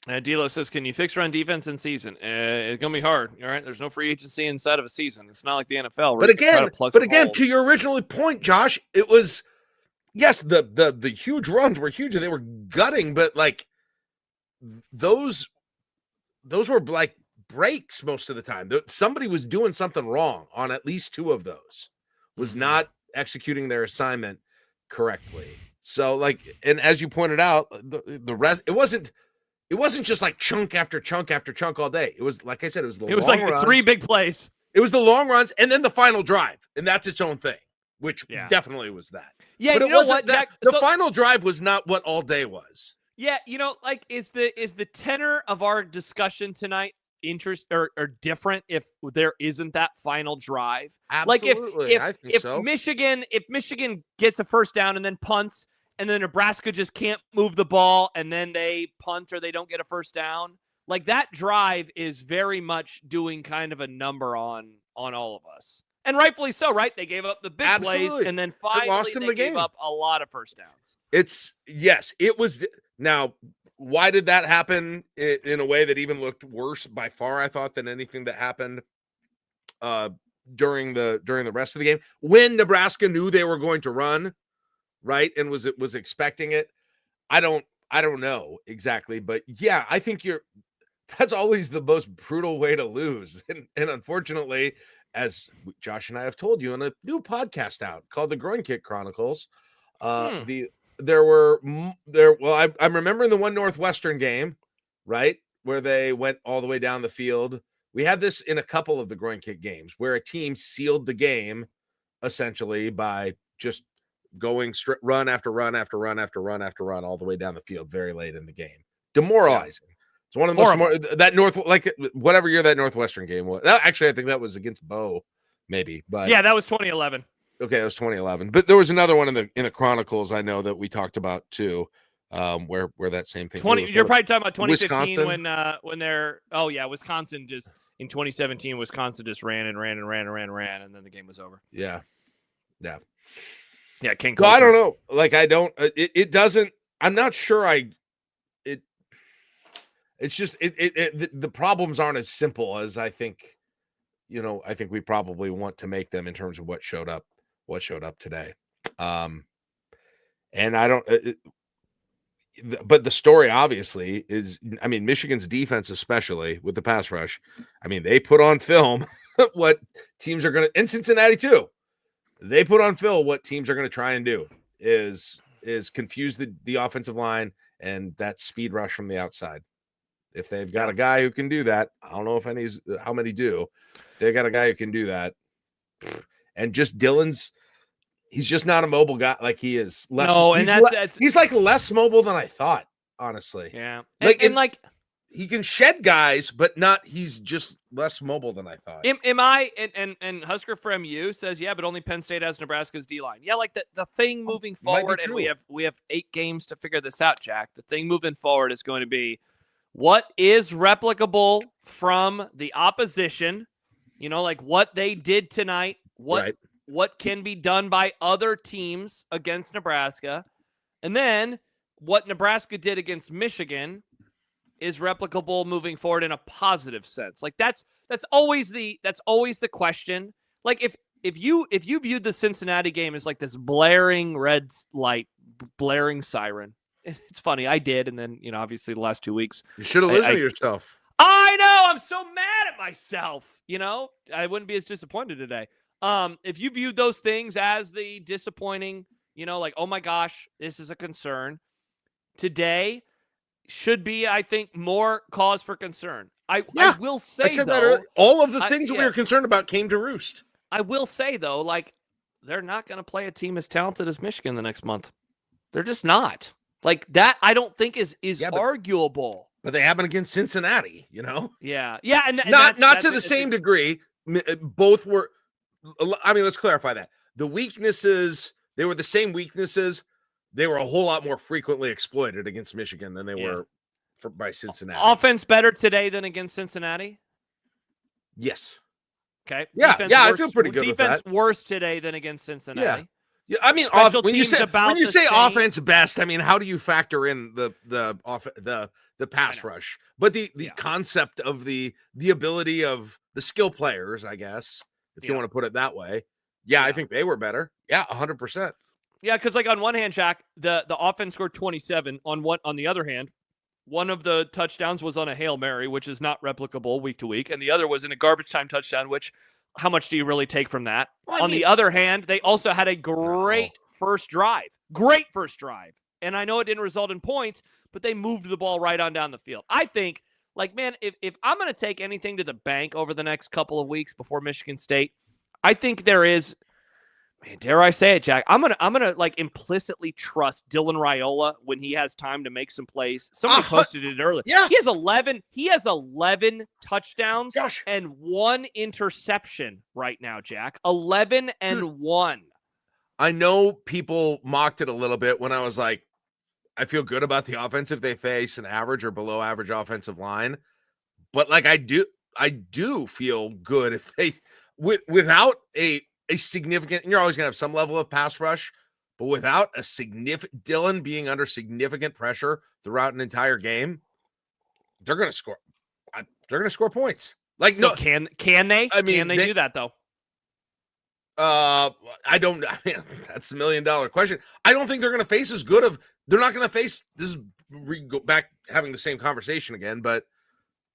Dilo says, can you fix run defense in season? It's going to be hard. All right. There's no free agency inside of a season. It's not like the NFL. But again, to your original point, Josh, it was, yes, the huge runs were huge and they were gutting, but like those were like breaks most of the time. Somebody was doing something wrong on at least two of those, was not executing their assignment correctly. So, like, and as you pointed out, the rest, it wasn't just like chunk after chunk after chunk all day. It was, like I said, it was like runs. 3 big plays. It was the long runs and then the final drive, and that's its own thing, which definitely was that. Yeah, but it wasn't that. The final drive was not what all day was. Yeah, like, is the tenor of our discussion tonight or different if there isn't that final drive? Absolutely. Like, I think so. If Michigan gets a first down and then punts, and then Nebraska just can't move the ball, and then they punt or they don't get a first down, like, that drive is very much doing kind of a number on all of us. And rightfully so, right? They gave up the big plays, and then finally they gave up a lot of first downs. It was. Now, why did that happen in a way that even looked worse by far, I thought, than anything that happened during the rest of the game? When Nebraska knew they were going to run, right, and was expecting it. I don't know exactly, but yeah, I think that's always the most brutal way to lose. And unfortunately, as Josh and I have told you in a new podcast out called The Groin Kick Chronicles, I'm remembering the one Northwestern game, right, where they went all the way down the field. We had this in a couple of the Groin Kick games where a team sealed the game essentially by just going run after run after run after run after run all the way down the field very late in the game. Demoralizing. Yeah. It's one of the most whatever year that Northwestern game was. Actually, I think that was against Bo, maybe. But yeah, that was 2011. Okay, it was 2011. But there was another one in the Chronicles I know that we talked about too, where that same thing. You're probably talking about 2015 Wisconsin? when they're Wisconsin just in 2017. Wisconsin just ran, and then the game was over. Yeah. King. So I don't know. Like, I don't. It doesn't. I'm not sure. It's just the problems aren't as simple as I think. I think we probably want to make them in terms of what showed up today. And I don't. But the story obviously is. I mean, Michigan's defense, especially with the pass rush. I mean, they put on film what teams are going to. In Cincinnati too. They put on film what teams are going to try and do is confuse the offensive line and that speed rush from the outside. If they've got a guy who can do that, I don't know how many do. If they've got a guy who can do that, and just he's just not a mobile guy like he is. He's like less mobile than I thought, honestly. Yeah, he can shed guys, but he's just less mobile than I thought. And Husker from you says, yeah, but only Penn State has Nebraska's D-line. Yeah, like the thing moving forward, and we have 8 games to figure this out, Jack. The thing moving forward is going to be what is replicable from the opposition. like what they did tonight, what can be done by other teams against Nebraska, and then what Nebraska did against Michigan is replicable moving forward in a positive sense. Like that's always the question. Like if you viewed the Cincinnati game as like this blaring red light, blaring siren, it's funny. I did, and then obviously the last 2 weeks you should have listened to yourself. I know. I'm so mad at myself. I wouldn't be as disappointed today. If you viewed those things as the disappointing, like, oh my gosh, this is a concern. Today should be, I think, more cause for concern. I will say, I said though, that earlier. All of the things that we were concerned about came to roost. I will say, though, like, they're not going to play a team as talented as Michigan the next month. They're just not. Like, that I don't think is arguable. But they happen against Cincinnati, Yeah. Yeah, and not to the same degree. Both were, I mean, let's clarify that. The weaknesses, they were the same weaknesses. They were a whole lot more frequently exploited against Michigan than they were by Cincinnati. Offense better today than against Cincinnati? Yes. Okay. Yeah, I feel pretty good with that. Defense worse today than against Cincinnati. Yeah, I mean, when you say offense best, I mean, how do you factor in the pass rush? But the concept of the ability of the skill players, I guess, if you want to put it that way. Yeah, I think they were better. Yeah, 100%. Yeah, because like on one hand, Jack, the offense scored 27. On the other hand, one of the touchdowns was on a Hail Mary, which is not replicable week to week, and the other was in a garbage time touchdown, which how much do you really take from that? Well, the other hand, they also had a great first drive. Great first drive. And I know it didn't result in points, but they moved the ball right on down the field. I think, like, man, if I'm going to take anything to the bank over the next couple of weeks before Michigan State, I think there is, man, dare I say it, Jack, I'm gonna like implicitly trust Dylan Raiola when he has time to make some plays. Somebody posted it earlier. Yeah. He has 11 touchdowns and 1 interception right now, Jack. 11 and 1. I know people mocked it a little bit when I was like, I feel good about the offense if they face an average or below average offensive line. But like I do feel good if they without a significant, and you're always going to have some level of pass rush, but without a significant Dylan being under significant pressure throughout an entire game, they're going to score. They're going to score points. Like, so no, can they? I mean, can they do that though? I don't. I mean, that's $1 million question. I don't think they're going to face as good of. They're not going to face. This is go back having the same conversation again, but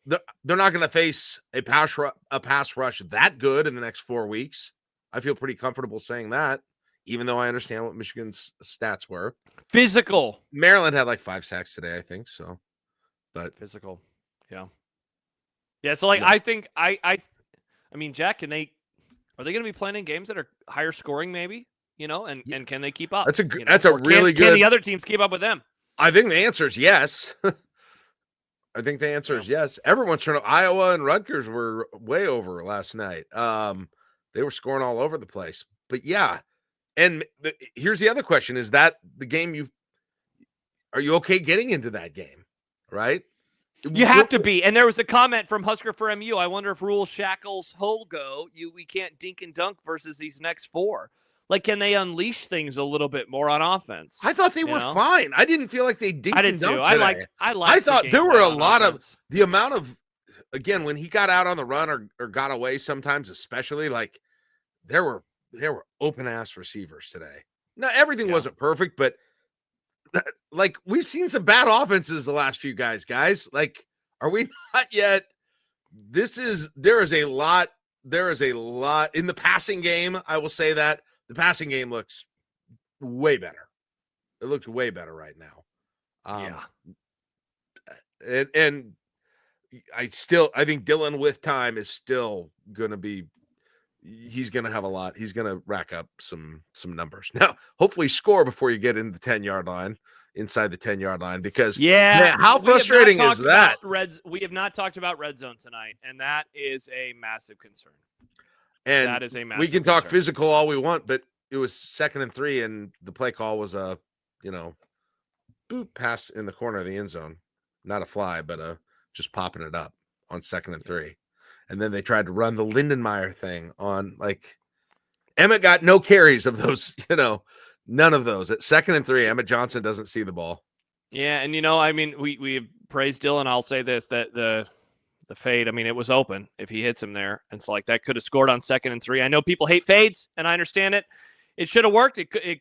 they're not going to face a pass rush that good in the next 4 weeks. I feel pretty comfortable saying that, even though I understand what Michigan's stats were. Physical. Maryland had like 5 sacks today, I think. So, but physical, yeah. So like, I think I mean, Jack, are they going to be playing in games that are higher scoring, maybe? And can they keep up? That's a really good. Can the other teams keep up with them? I think the answer is yes. I think the answer is yes. Everyone's trying to. Iowa and Rutgers were way over last night. They were scoring all over the place. But yeah, and here's the other question: is that the game are you okay getting into that game? Right? You have to be. And there was a comment from Husker for MU. I wonder if Rule Shackles Holgo, we can't dink and dunk versus these next 4. Like, can they unleash things a little bit more on offense? I thought they were fine. I didn't feel like they dinked and dunked today. I thought there were a lot of the amount of, again, when he got out on the run or got away sometimes, especially, like there were open ass receivers today. Now everything wasn't perfect, but like we've seen some bad offenses the last few guys. Like, are we not yet? There is a lot in the passing game. I will say that. The passing game looks way better. It looks way better right now. And I think Dylan with time is still going to be, he's going to have a lot. He's going to rack up some numbers. Now, hopefully score before you get in the 10-yard line, inside the 10-yard line, because man, how frustrating is that? We have not talked about red zone tonight, and that is a massive concern. And that is a massive we can talk physical all we want, but it was 2nd and 3, and the play call was a, boot pass in the corner of the end zone. Not a fly, but just popping it up on 2nd and 3. And then they tried to run the Lindenmeyer thing on, like, Emmett got no carries of those, none of those. At 2nd and 3, Emmett Johnson doesn't see the ball. Yeah, and I mean, we praised Dylan. I'll say this, that the fade, I mean, it was open if he hits him there. And it's like that could have scored on 2nd and 3. I know people hate fades, and I understand it. It should have worked. He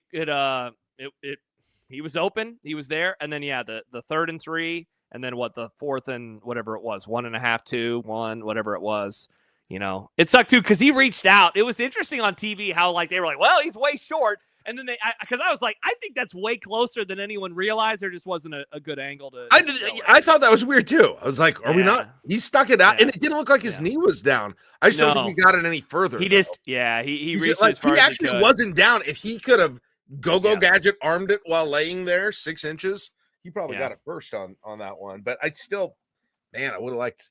was open. He was there. And then, the 3rd and 3, and then the 4th and whatever it was, 1.5, 2, 1, whatever it was. It sucked too because he reached out. It was interesting on TV how they were like, well, he's way short. And then because I was like, I think that's way closer than anyone realized. There just wasn't a good angle to. I thought that was weird too. I was like, are we not? He stuck it out, and it didn't look like his knee was down. I just don't think he got it any further. He just, he reached as far he as actually wasn't down. If he could have gadget armed it while laying there 6 inches, he probably got it first on that one. But I still, man, I would have liked.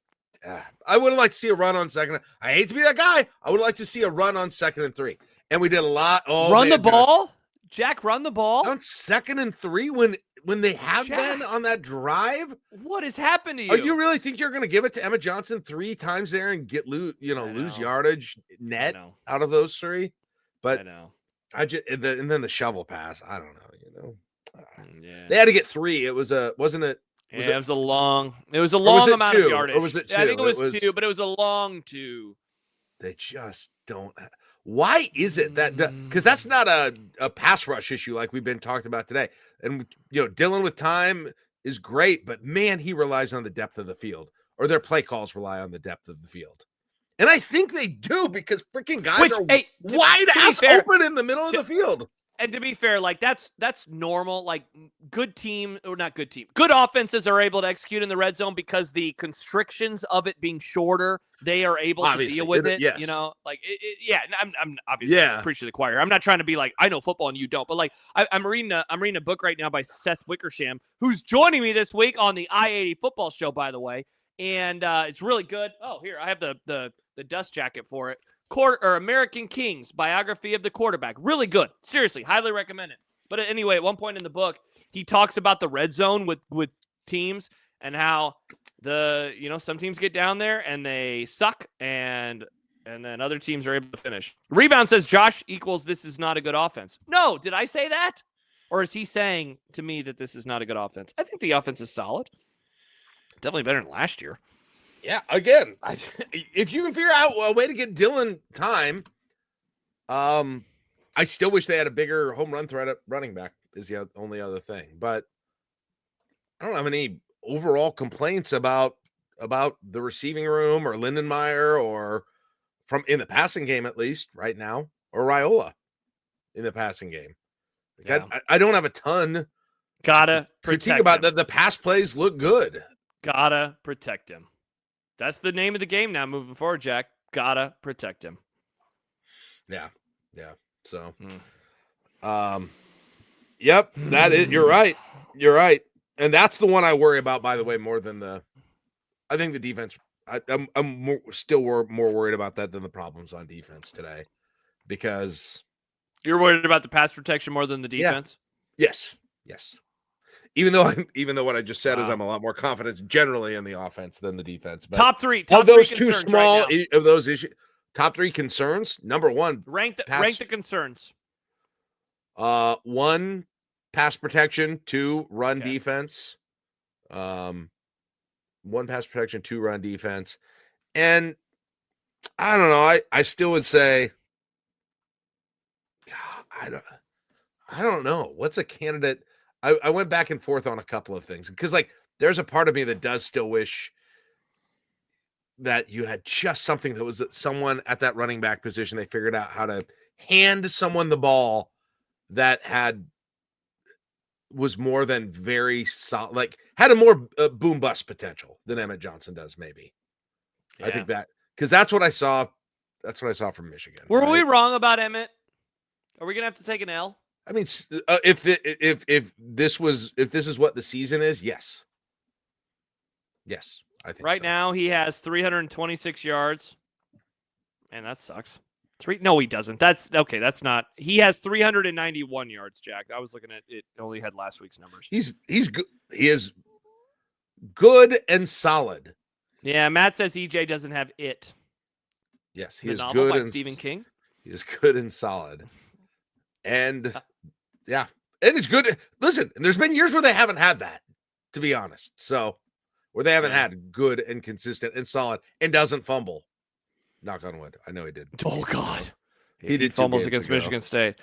I would have liked to see a run on 2nd. I hate to be that guy. I would like to see a run on 2nd and 3. And we did a lot. Run the ball, Jack. Run the ball on 2nd and 3 when they have been on that drive. What has happened to you? Oh, you really think you're going to give it to Emmett Johnson 3 times there and get lose yardage net out of those 3? But I know. And then the shovel pass. I don't know. They had to get 3. It was wasn't it? It was a long amount of yardage. Or was it 2? I think it was 2, but it was a long 2. They just don't. Why is it that? Because that's not a pass rush issue like we've been talking about today. And Dylan with time is great, but man, he relies on the depth of the field, or their play calls rely on the depth of the field. And I think they do because freaking guys are wide ass open in the middle of the field. And to be fair, that's normal. Good offenses are able to execute in the red zone because the constrictions of it being shorter, they are able to deal with it. Yes. I'm obviously preaching to the choir. I'm not trying to be like I know football and you don't, but I'm reading a book right now by Seth Wickersham, who's joining me this week on the I-80 Football Show, by the way, and it's really good. Oh, here I have the dust jacket for it. American Kings, biography of the quarterback. Really good. Seriously, highly recommend it. But anyway, at one point in the book, he talks about the red zone with teams and how some teams get down there and they suck and then other teams are able to finish. Rebound says Josh equals this is not a good offense. No, did I say that? Or is he saying to me that this is not a good offense? I think the offense is solid. Definitely better than last year. Yeah, again, if you can figure out a way to get Dylan time, I still wish they had a bigger home run threat at running back is the only other thing. But I don't have any overall complaints about the receiving room or Lindenmeyer or from in the passing game, at least right now, or Raiola in the passing game. I don't have a ton. Gotta protect about the pass plays look good. Gotta protect him. That's the name of the game now moving forward, Jack. Gotta protect him. Yeah. So, yep, that is. You're right. And that's the one I worry about, by the way, more than I think the defense. I'm still more worried about that than the problems on defense today, because you're worried about the pass protection more than the defense. Yeah. Yes. Even though what I just said is I'm a lot more confident generally in the offense than the defense. But top three of those two small right of those issues, top 3 concerns. Number 1, rank the concerns. 1, pass protection. 2, run defense. 1 pass protection, 2 run defense. And I don't know. I still would say, God, I don't know. What's a candidate? I went back and forth on a couple of things because there's a part of me that does still wish that you had just something that was someone at that running back position. They figured out how to hand someone the ball that was more than very solid, had a more boom bust potential than Emmett Johnson does. Maybe. Yeah. I think that because that's what I saw. That's what I saw from Michigan. Were we wrong about Emmett? Are we gonna have to take an L? I mean, if this is what the season is, yes, I think right now he has 326 yards, and that sucks. No, he doesn't. That's okay. That's not. He has 391 yards, Jack. I was looking at it. Only had last week's numbers. He's good. He is good and solid. Yeah, Matt says EJ doesn't have it. Yes, he The is novel good by and Stephen King. he is good and solid. And yeah, and it's good. Listen, there's been years where they haven't had that, to be honest. So where they haven't had good and consistent and solid and doesn't fumble. Knock on wood. I know he did. Oh God. He did fumbles against Michigan State.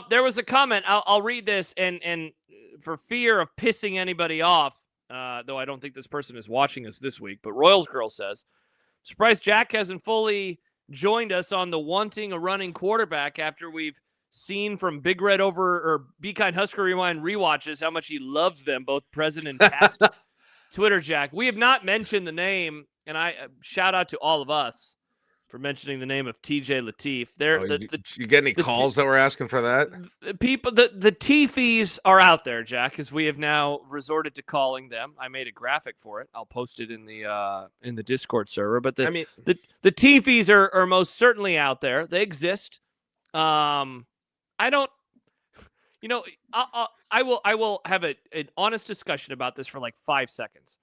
There was a comment. I'll read this, and for fear of pissing anybody off, though I don't think this person is watching us this week, but Royals Girl says, surprised Jack hasn't fully joined us on the wanting a running quarterback after we've seen from Big Red Over or Be Kind Husker Rewind rewatches how much he loves them, both present and past. Twitter Jack. We have not mentioned the name, and I shout out to all of us for mentioning the name of TJ Lateef. You get any calls that were asking for that? The Teethies are out there, Jack, as we have now resorted to calling them. I made a graphic for it. I'll post it in the Discord server. But the Teethies are most certainly out there. They exist. I don't. I will have an honest discussion about this for like 5 seconds.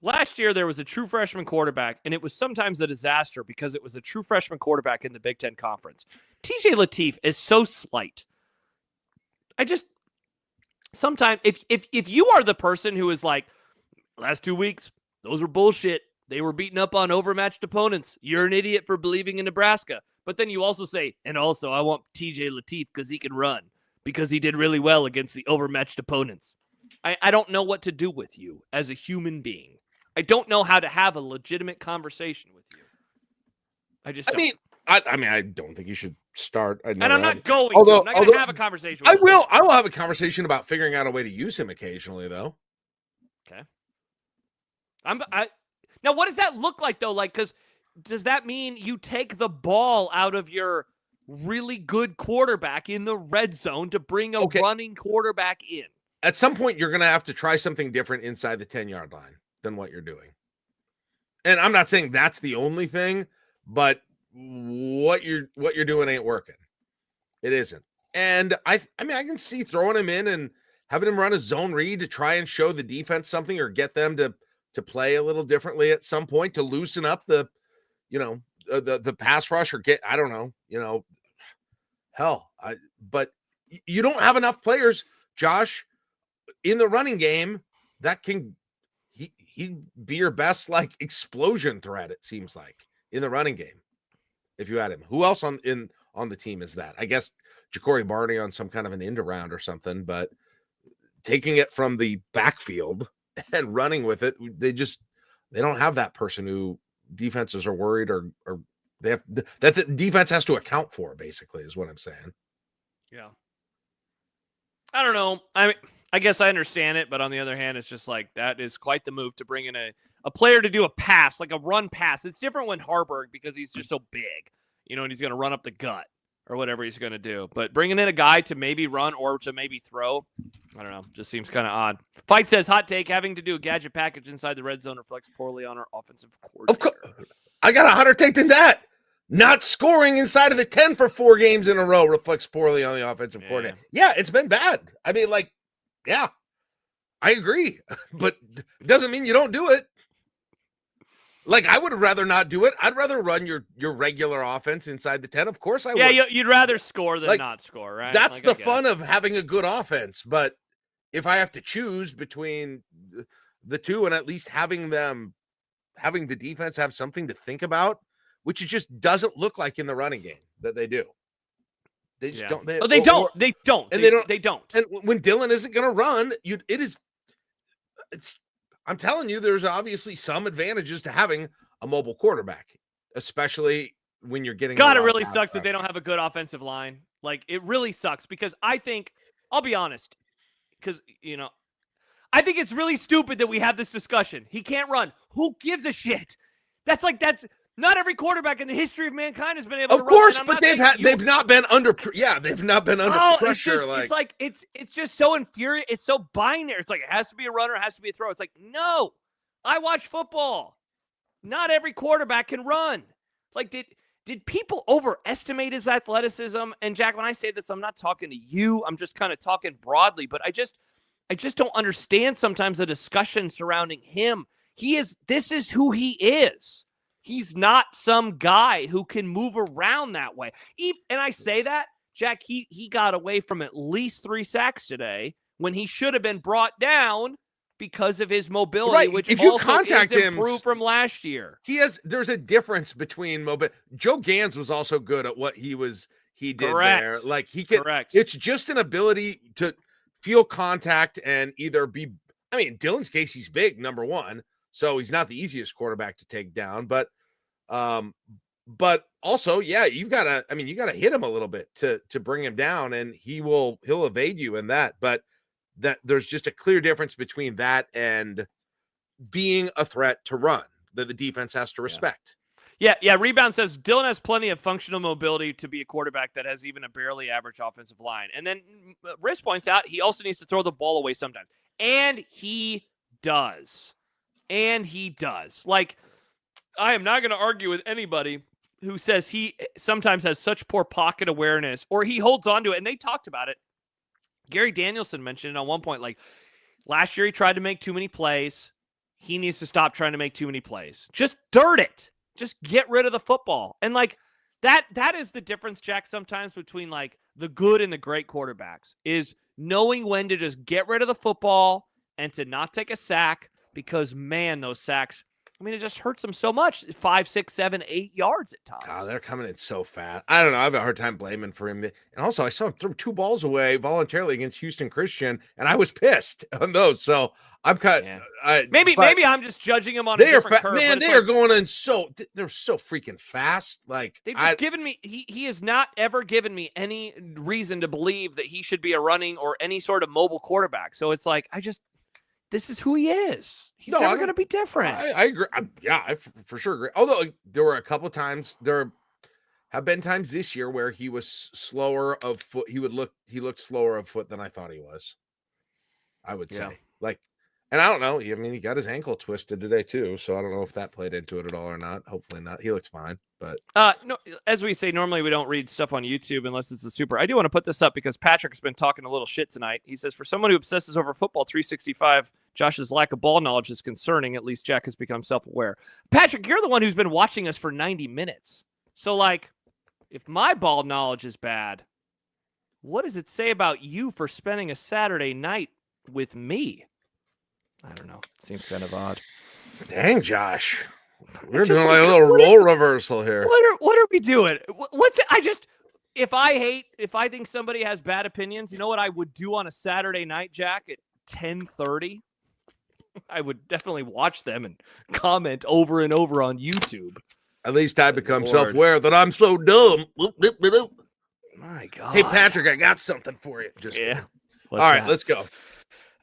Last year, there was a true freshman quarterback, and it was sometimes a disaster because it was a true freshman quarterback in the Big Ten Conference. TJ Lateef is so slight. Sometimes, if you are the person who is like, last 2 weeks, those were bullshit. They were beating up on overmatched opponents. You're an idiot for believing in Nebraska. But then you also say, and also I want TJ Lateef because he can run, because he did really well against the overmatched opponents. I don't know what to do with you as a human being. I don't know how to have a legitimate conversation with you. I don't think you should start. I'm not going to have a conversation with him. I will have a conversation about figuring out a way to use him occasionally, though. Okay. Now, what does that look like, though? Like, because does that mean you take the ball out of your really good quarterback in the red zone to bring a running quarterback in? At some point, you're going to have to try something different inside the 10-yard line than what you're doing. And I'm not saying that's the only thing, but what you're doing ain't working. It isn't. And I can see throwing him in and having him run a zone read to try and show the defense something or get them to play a little differently at some point to loosen up the pass rush or get, I don't know, but you don't have enough players, Josh, in the running game that can he'd be your best like explosion threat, it seems like, in the running game. If you had him. Who else on the team is that? I guess Ja'Cory Barney on some kind of an end around or something, but taking it from the backfield and running with it, they don't have that person who defenses are worried or they have that the defense has to account for, basically, is what I'm saying. Yeah. I don't know. I guess I understand it, but on the other hand, it's just like that is quite the move to bring in a player to do a pass, like a run pass. It's different when Harburg because he's just so big, and he's going to run up the gut or whatever he's going to do. But bringing in a guy to maybe run or to maybe throw, I don't know, just seems kind of odd. Fight says, hot take, having to do a gadget package inside the red zone reflects poorly on our offensive coordinator. Of course. I got a hotter take than that. Not scoring inside of the 10 for 4 games in a row reflects poorly on the offensive coordinator. Yeah, it's been bad. I mean, yeah, I agree, but it doesn't mean you don't do it. Like, I would rather not do it. I'd rather run your regular offense inside the 10. Of course I would. Yeah, you'd rather score than not score, right? That's the fun of having a good offense. But if I have to choose between the two and at least having the defense have something to think about, which it just doesn't look like in the running game that they do. They just don't. They don't. They don't. And when Dylan isn't going to run, I'm telling you, there's obviously some advantages to having a mobile quarterback, especially when you're getting. God, it really sucks that they don't have a good offensive line. Like, it really sucks because I think, I'll be honest, because, I think it's really stupid that we have this discussion. He can't run. Who gives a shit? That's not every quarterback in the history of mankind has been able to run. Of course, but they've not been under pressure. It's just so infuriating. It's so binary. It's like it has to be a runner, it has to be a throw. It's like, no. I watch football. Not every quarterback can run. Like, did people overestimate his athleticism? And Jack, when I say this, I'm not talking to you. I'm just kind of talking broadly, but I just don't understand sometimes the discussion surrounding him. This is who he is. He's not some guy who can move around that way. And I say that, Jack, he got away from at least 3 sacks today when he should have been brought down because of his mobility, which if you also contact is him, improved from last year. There's a difference between mobility. Joe Gans was also good at what he did there. Like he can, it's just an ability to feel contact and either be, I mean, in Dylan's case, he's big, number one. So he's not the easiest quarterback to take down, but also, yeah, you gotta hit him a little bit to bring him down, and he'll evade you in that. But that there's just a clear difference between that and being a threat to run that the defense has to respect. Yeah. Rebound says Dylan has plenty of functional mobility to be a quarterback that has even a barely average offensive line. And then Riss points out he also needs to throw the ball away sometimes. And he does. Like, I am not going to argue with anybody who says he sometimes has such poor pocket awareness or he holds on to it. And they talked about it. Gary Danielson mentioned it at one point, like, last year he tried to make too many plays. He needs to stop trying to make too many plays. Just dirt it. Just get rid of the football. And like that is the difference, Jack, sometimes between like the good and the great quarterbacks is knowing when to just get rid of the football and to not take a sack because, man, those sacks, I mean, it just hurts them so much. 5, 6, 7, 8 yards at times. God, they're coming in so fast. I don't know. I have a hard time blaming for him. And also, I saw him throw 2 balls away voluntarily against Houston Christian, and I was pissed on those. So I'm kind of maybe I'm just judging him on a different curve. Man, they are going in they're so freaking fast. Like they've just given me he has not ever given me any reason to believe that he should be a running or any sort of mobile quarterback. So it's like this is who he is. He's never going to be different. I agree. I for sure agree. Although there were a couple of times, there have been times this year where he was slower of foot. He looked slower of foot than I thought he was. I would say, and I don't know. I mean, he got his ankle twisted today too, so I don't know if that played into it at all or not. Hopefully not. He looks fine, but no. As we say, normally we don't read stuff on YouTube unless it's a super. I do want to put this up because Patrick has been talking a little shit tonight. He says, for someone who obsesses over football 365, Josh's lack of ball knowledge is concerning. At least Jack has become self-aware. Patrick, you're the one who's been watching us for 90 minutes. So, like, if my ball knowledge is bad, what does it say about you for spending a Saturday night with me? I don't know. Seems kind of odd. Dang, Josh. We're doing like a little role reversal here. What are we doing? What's it? If I think somebody has bad opinions, you know what I would do on a Saturday night, Jack, at 10:30? I would definitely watch them and comment over and over on YouTube. At least I become self-aware that I'm so dumb. My God. Hey, Patrick, I got something for you. All right, let's go.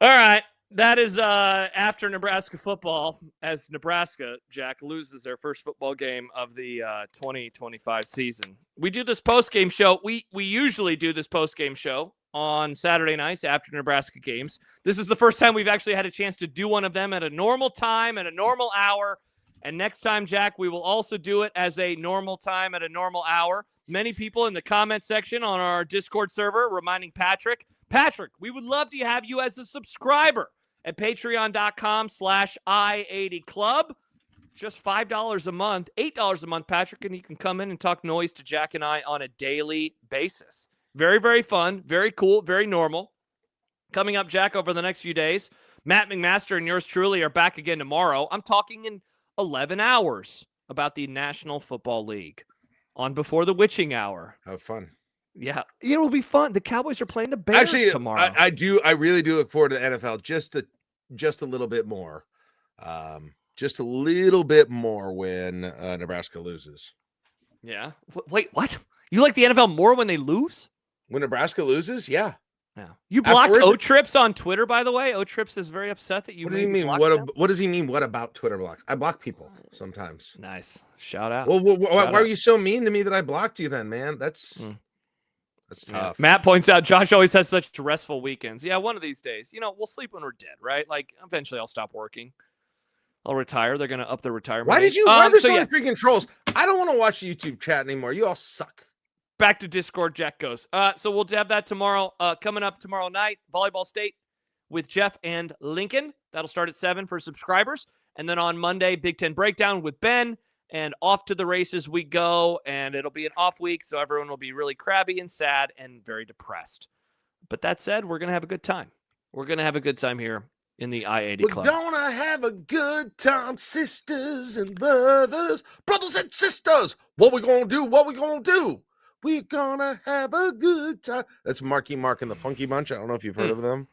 All right. That is after Nebraska football, as Nebraska, Jack, loses their first football game of the 2025 season. We do this post-game show. We usually do this post-game show on Saturday nights after Nebraska games. This is the first time we've actually had a chance to do one of them at a normal time, at a normal hour. And next time, Jack, we will also do it as a normal time at a normal hour. Many people in the comment section on our Discord server reminding Patrick, we would love to have you as a subscriber at patreon.com/I80club. Just $5 a month, $8 a month, Patrick, and you can come in and talk noise to Jack and I on a daily basis. Very, very fun, very cool, very normal. Coming up, Jack, over the next few days, Matt McMaster and yours truly are back again tomorrow. I'm talking in 11 hours about the National Football League on Before the Witching Hour. Have fun. Yeah, it'll be fun. The Cowboys are playing the Bears tomorrow. I really do look forward to the NFL just a little bit more. Just a little bit more when Nebraska loses. Yeah. Wait, what? You like the NFL more when they lose? When Nebraska loses? Yeah. Yeah. You blocked O-Trips on Twitter, by the way. O-Trips is very upset that you. What do you mean? What does he mean? What about Twitter blocks? I block people sometimes. Nice. Shout out. Well, why are you so mean to me that I blocked you then, man? That's tough. Yeah. Matt points out Josh always has such restful weekends. Yeah, one of these days. We'll sleep when we're dead, right? Like, eventually I'll stop working. I'll retire. They're going to up the retirement. Why did you? Why are so many freaking trolls? I don't want to watch the YouTube chat anymore. You all suck. Back to Discord, Jack goes. So we'll have that tomorrow. Coming up tomorrow night, Volleyball State with Jeff and Lincoln. That'll start at 7 for subscribers. And then on Monday, Big Ten Breakdown with Ben and off to the races we go. And it'll be an off week, so everyone will be really crabby and sad and very depressed. But that said, we're going to have a good time. We're going to have a good time here in the I-80 Club. We're gonna have a good time, sisters and brothers and sisters. What we gonna do? What we gonna do? We're gonna have a good time. That's Marky Mark and the Funky Bunch. I don't know if you've heard of them.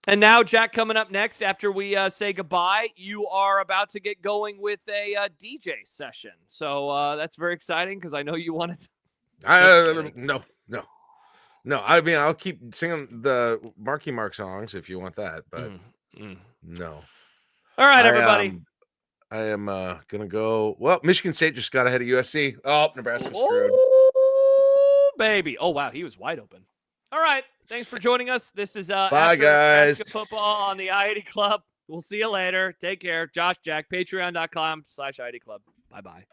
And now, Jack, coming up next, after we say goodbye, you are about to get going with a DJ session. So that's very exciting because I know you wanted to. No. I mean, I'll keep singing the Marky Mark songs if you want that, but no. All right, everybody. I am gonna go. Well, Michigan State just got ahead of USC. Oh, Nebraska screwed. Oh, baby. Oh, wow. He was wide open. All right. Thanks for joining us. This is Bye, guys. Football on the I-80 Club. We'll see you later. Take care. Josh, Jack, patreon.com/I-80 Club. Bye-bye.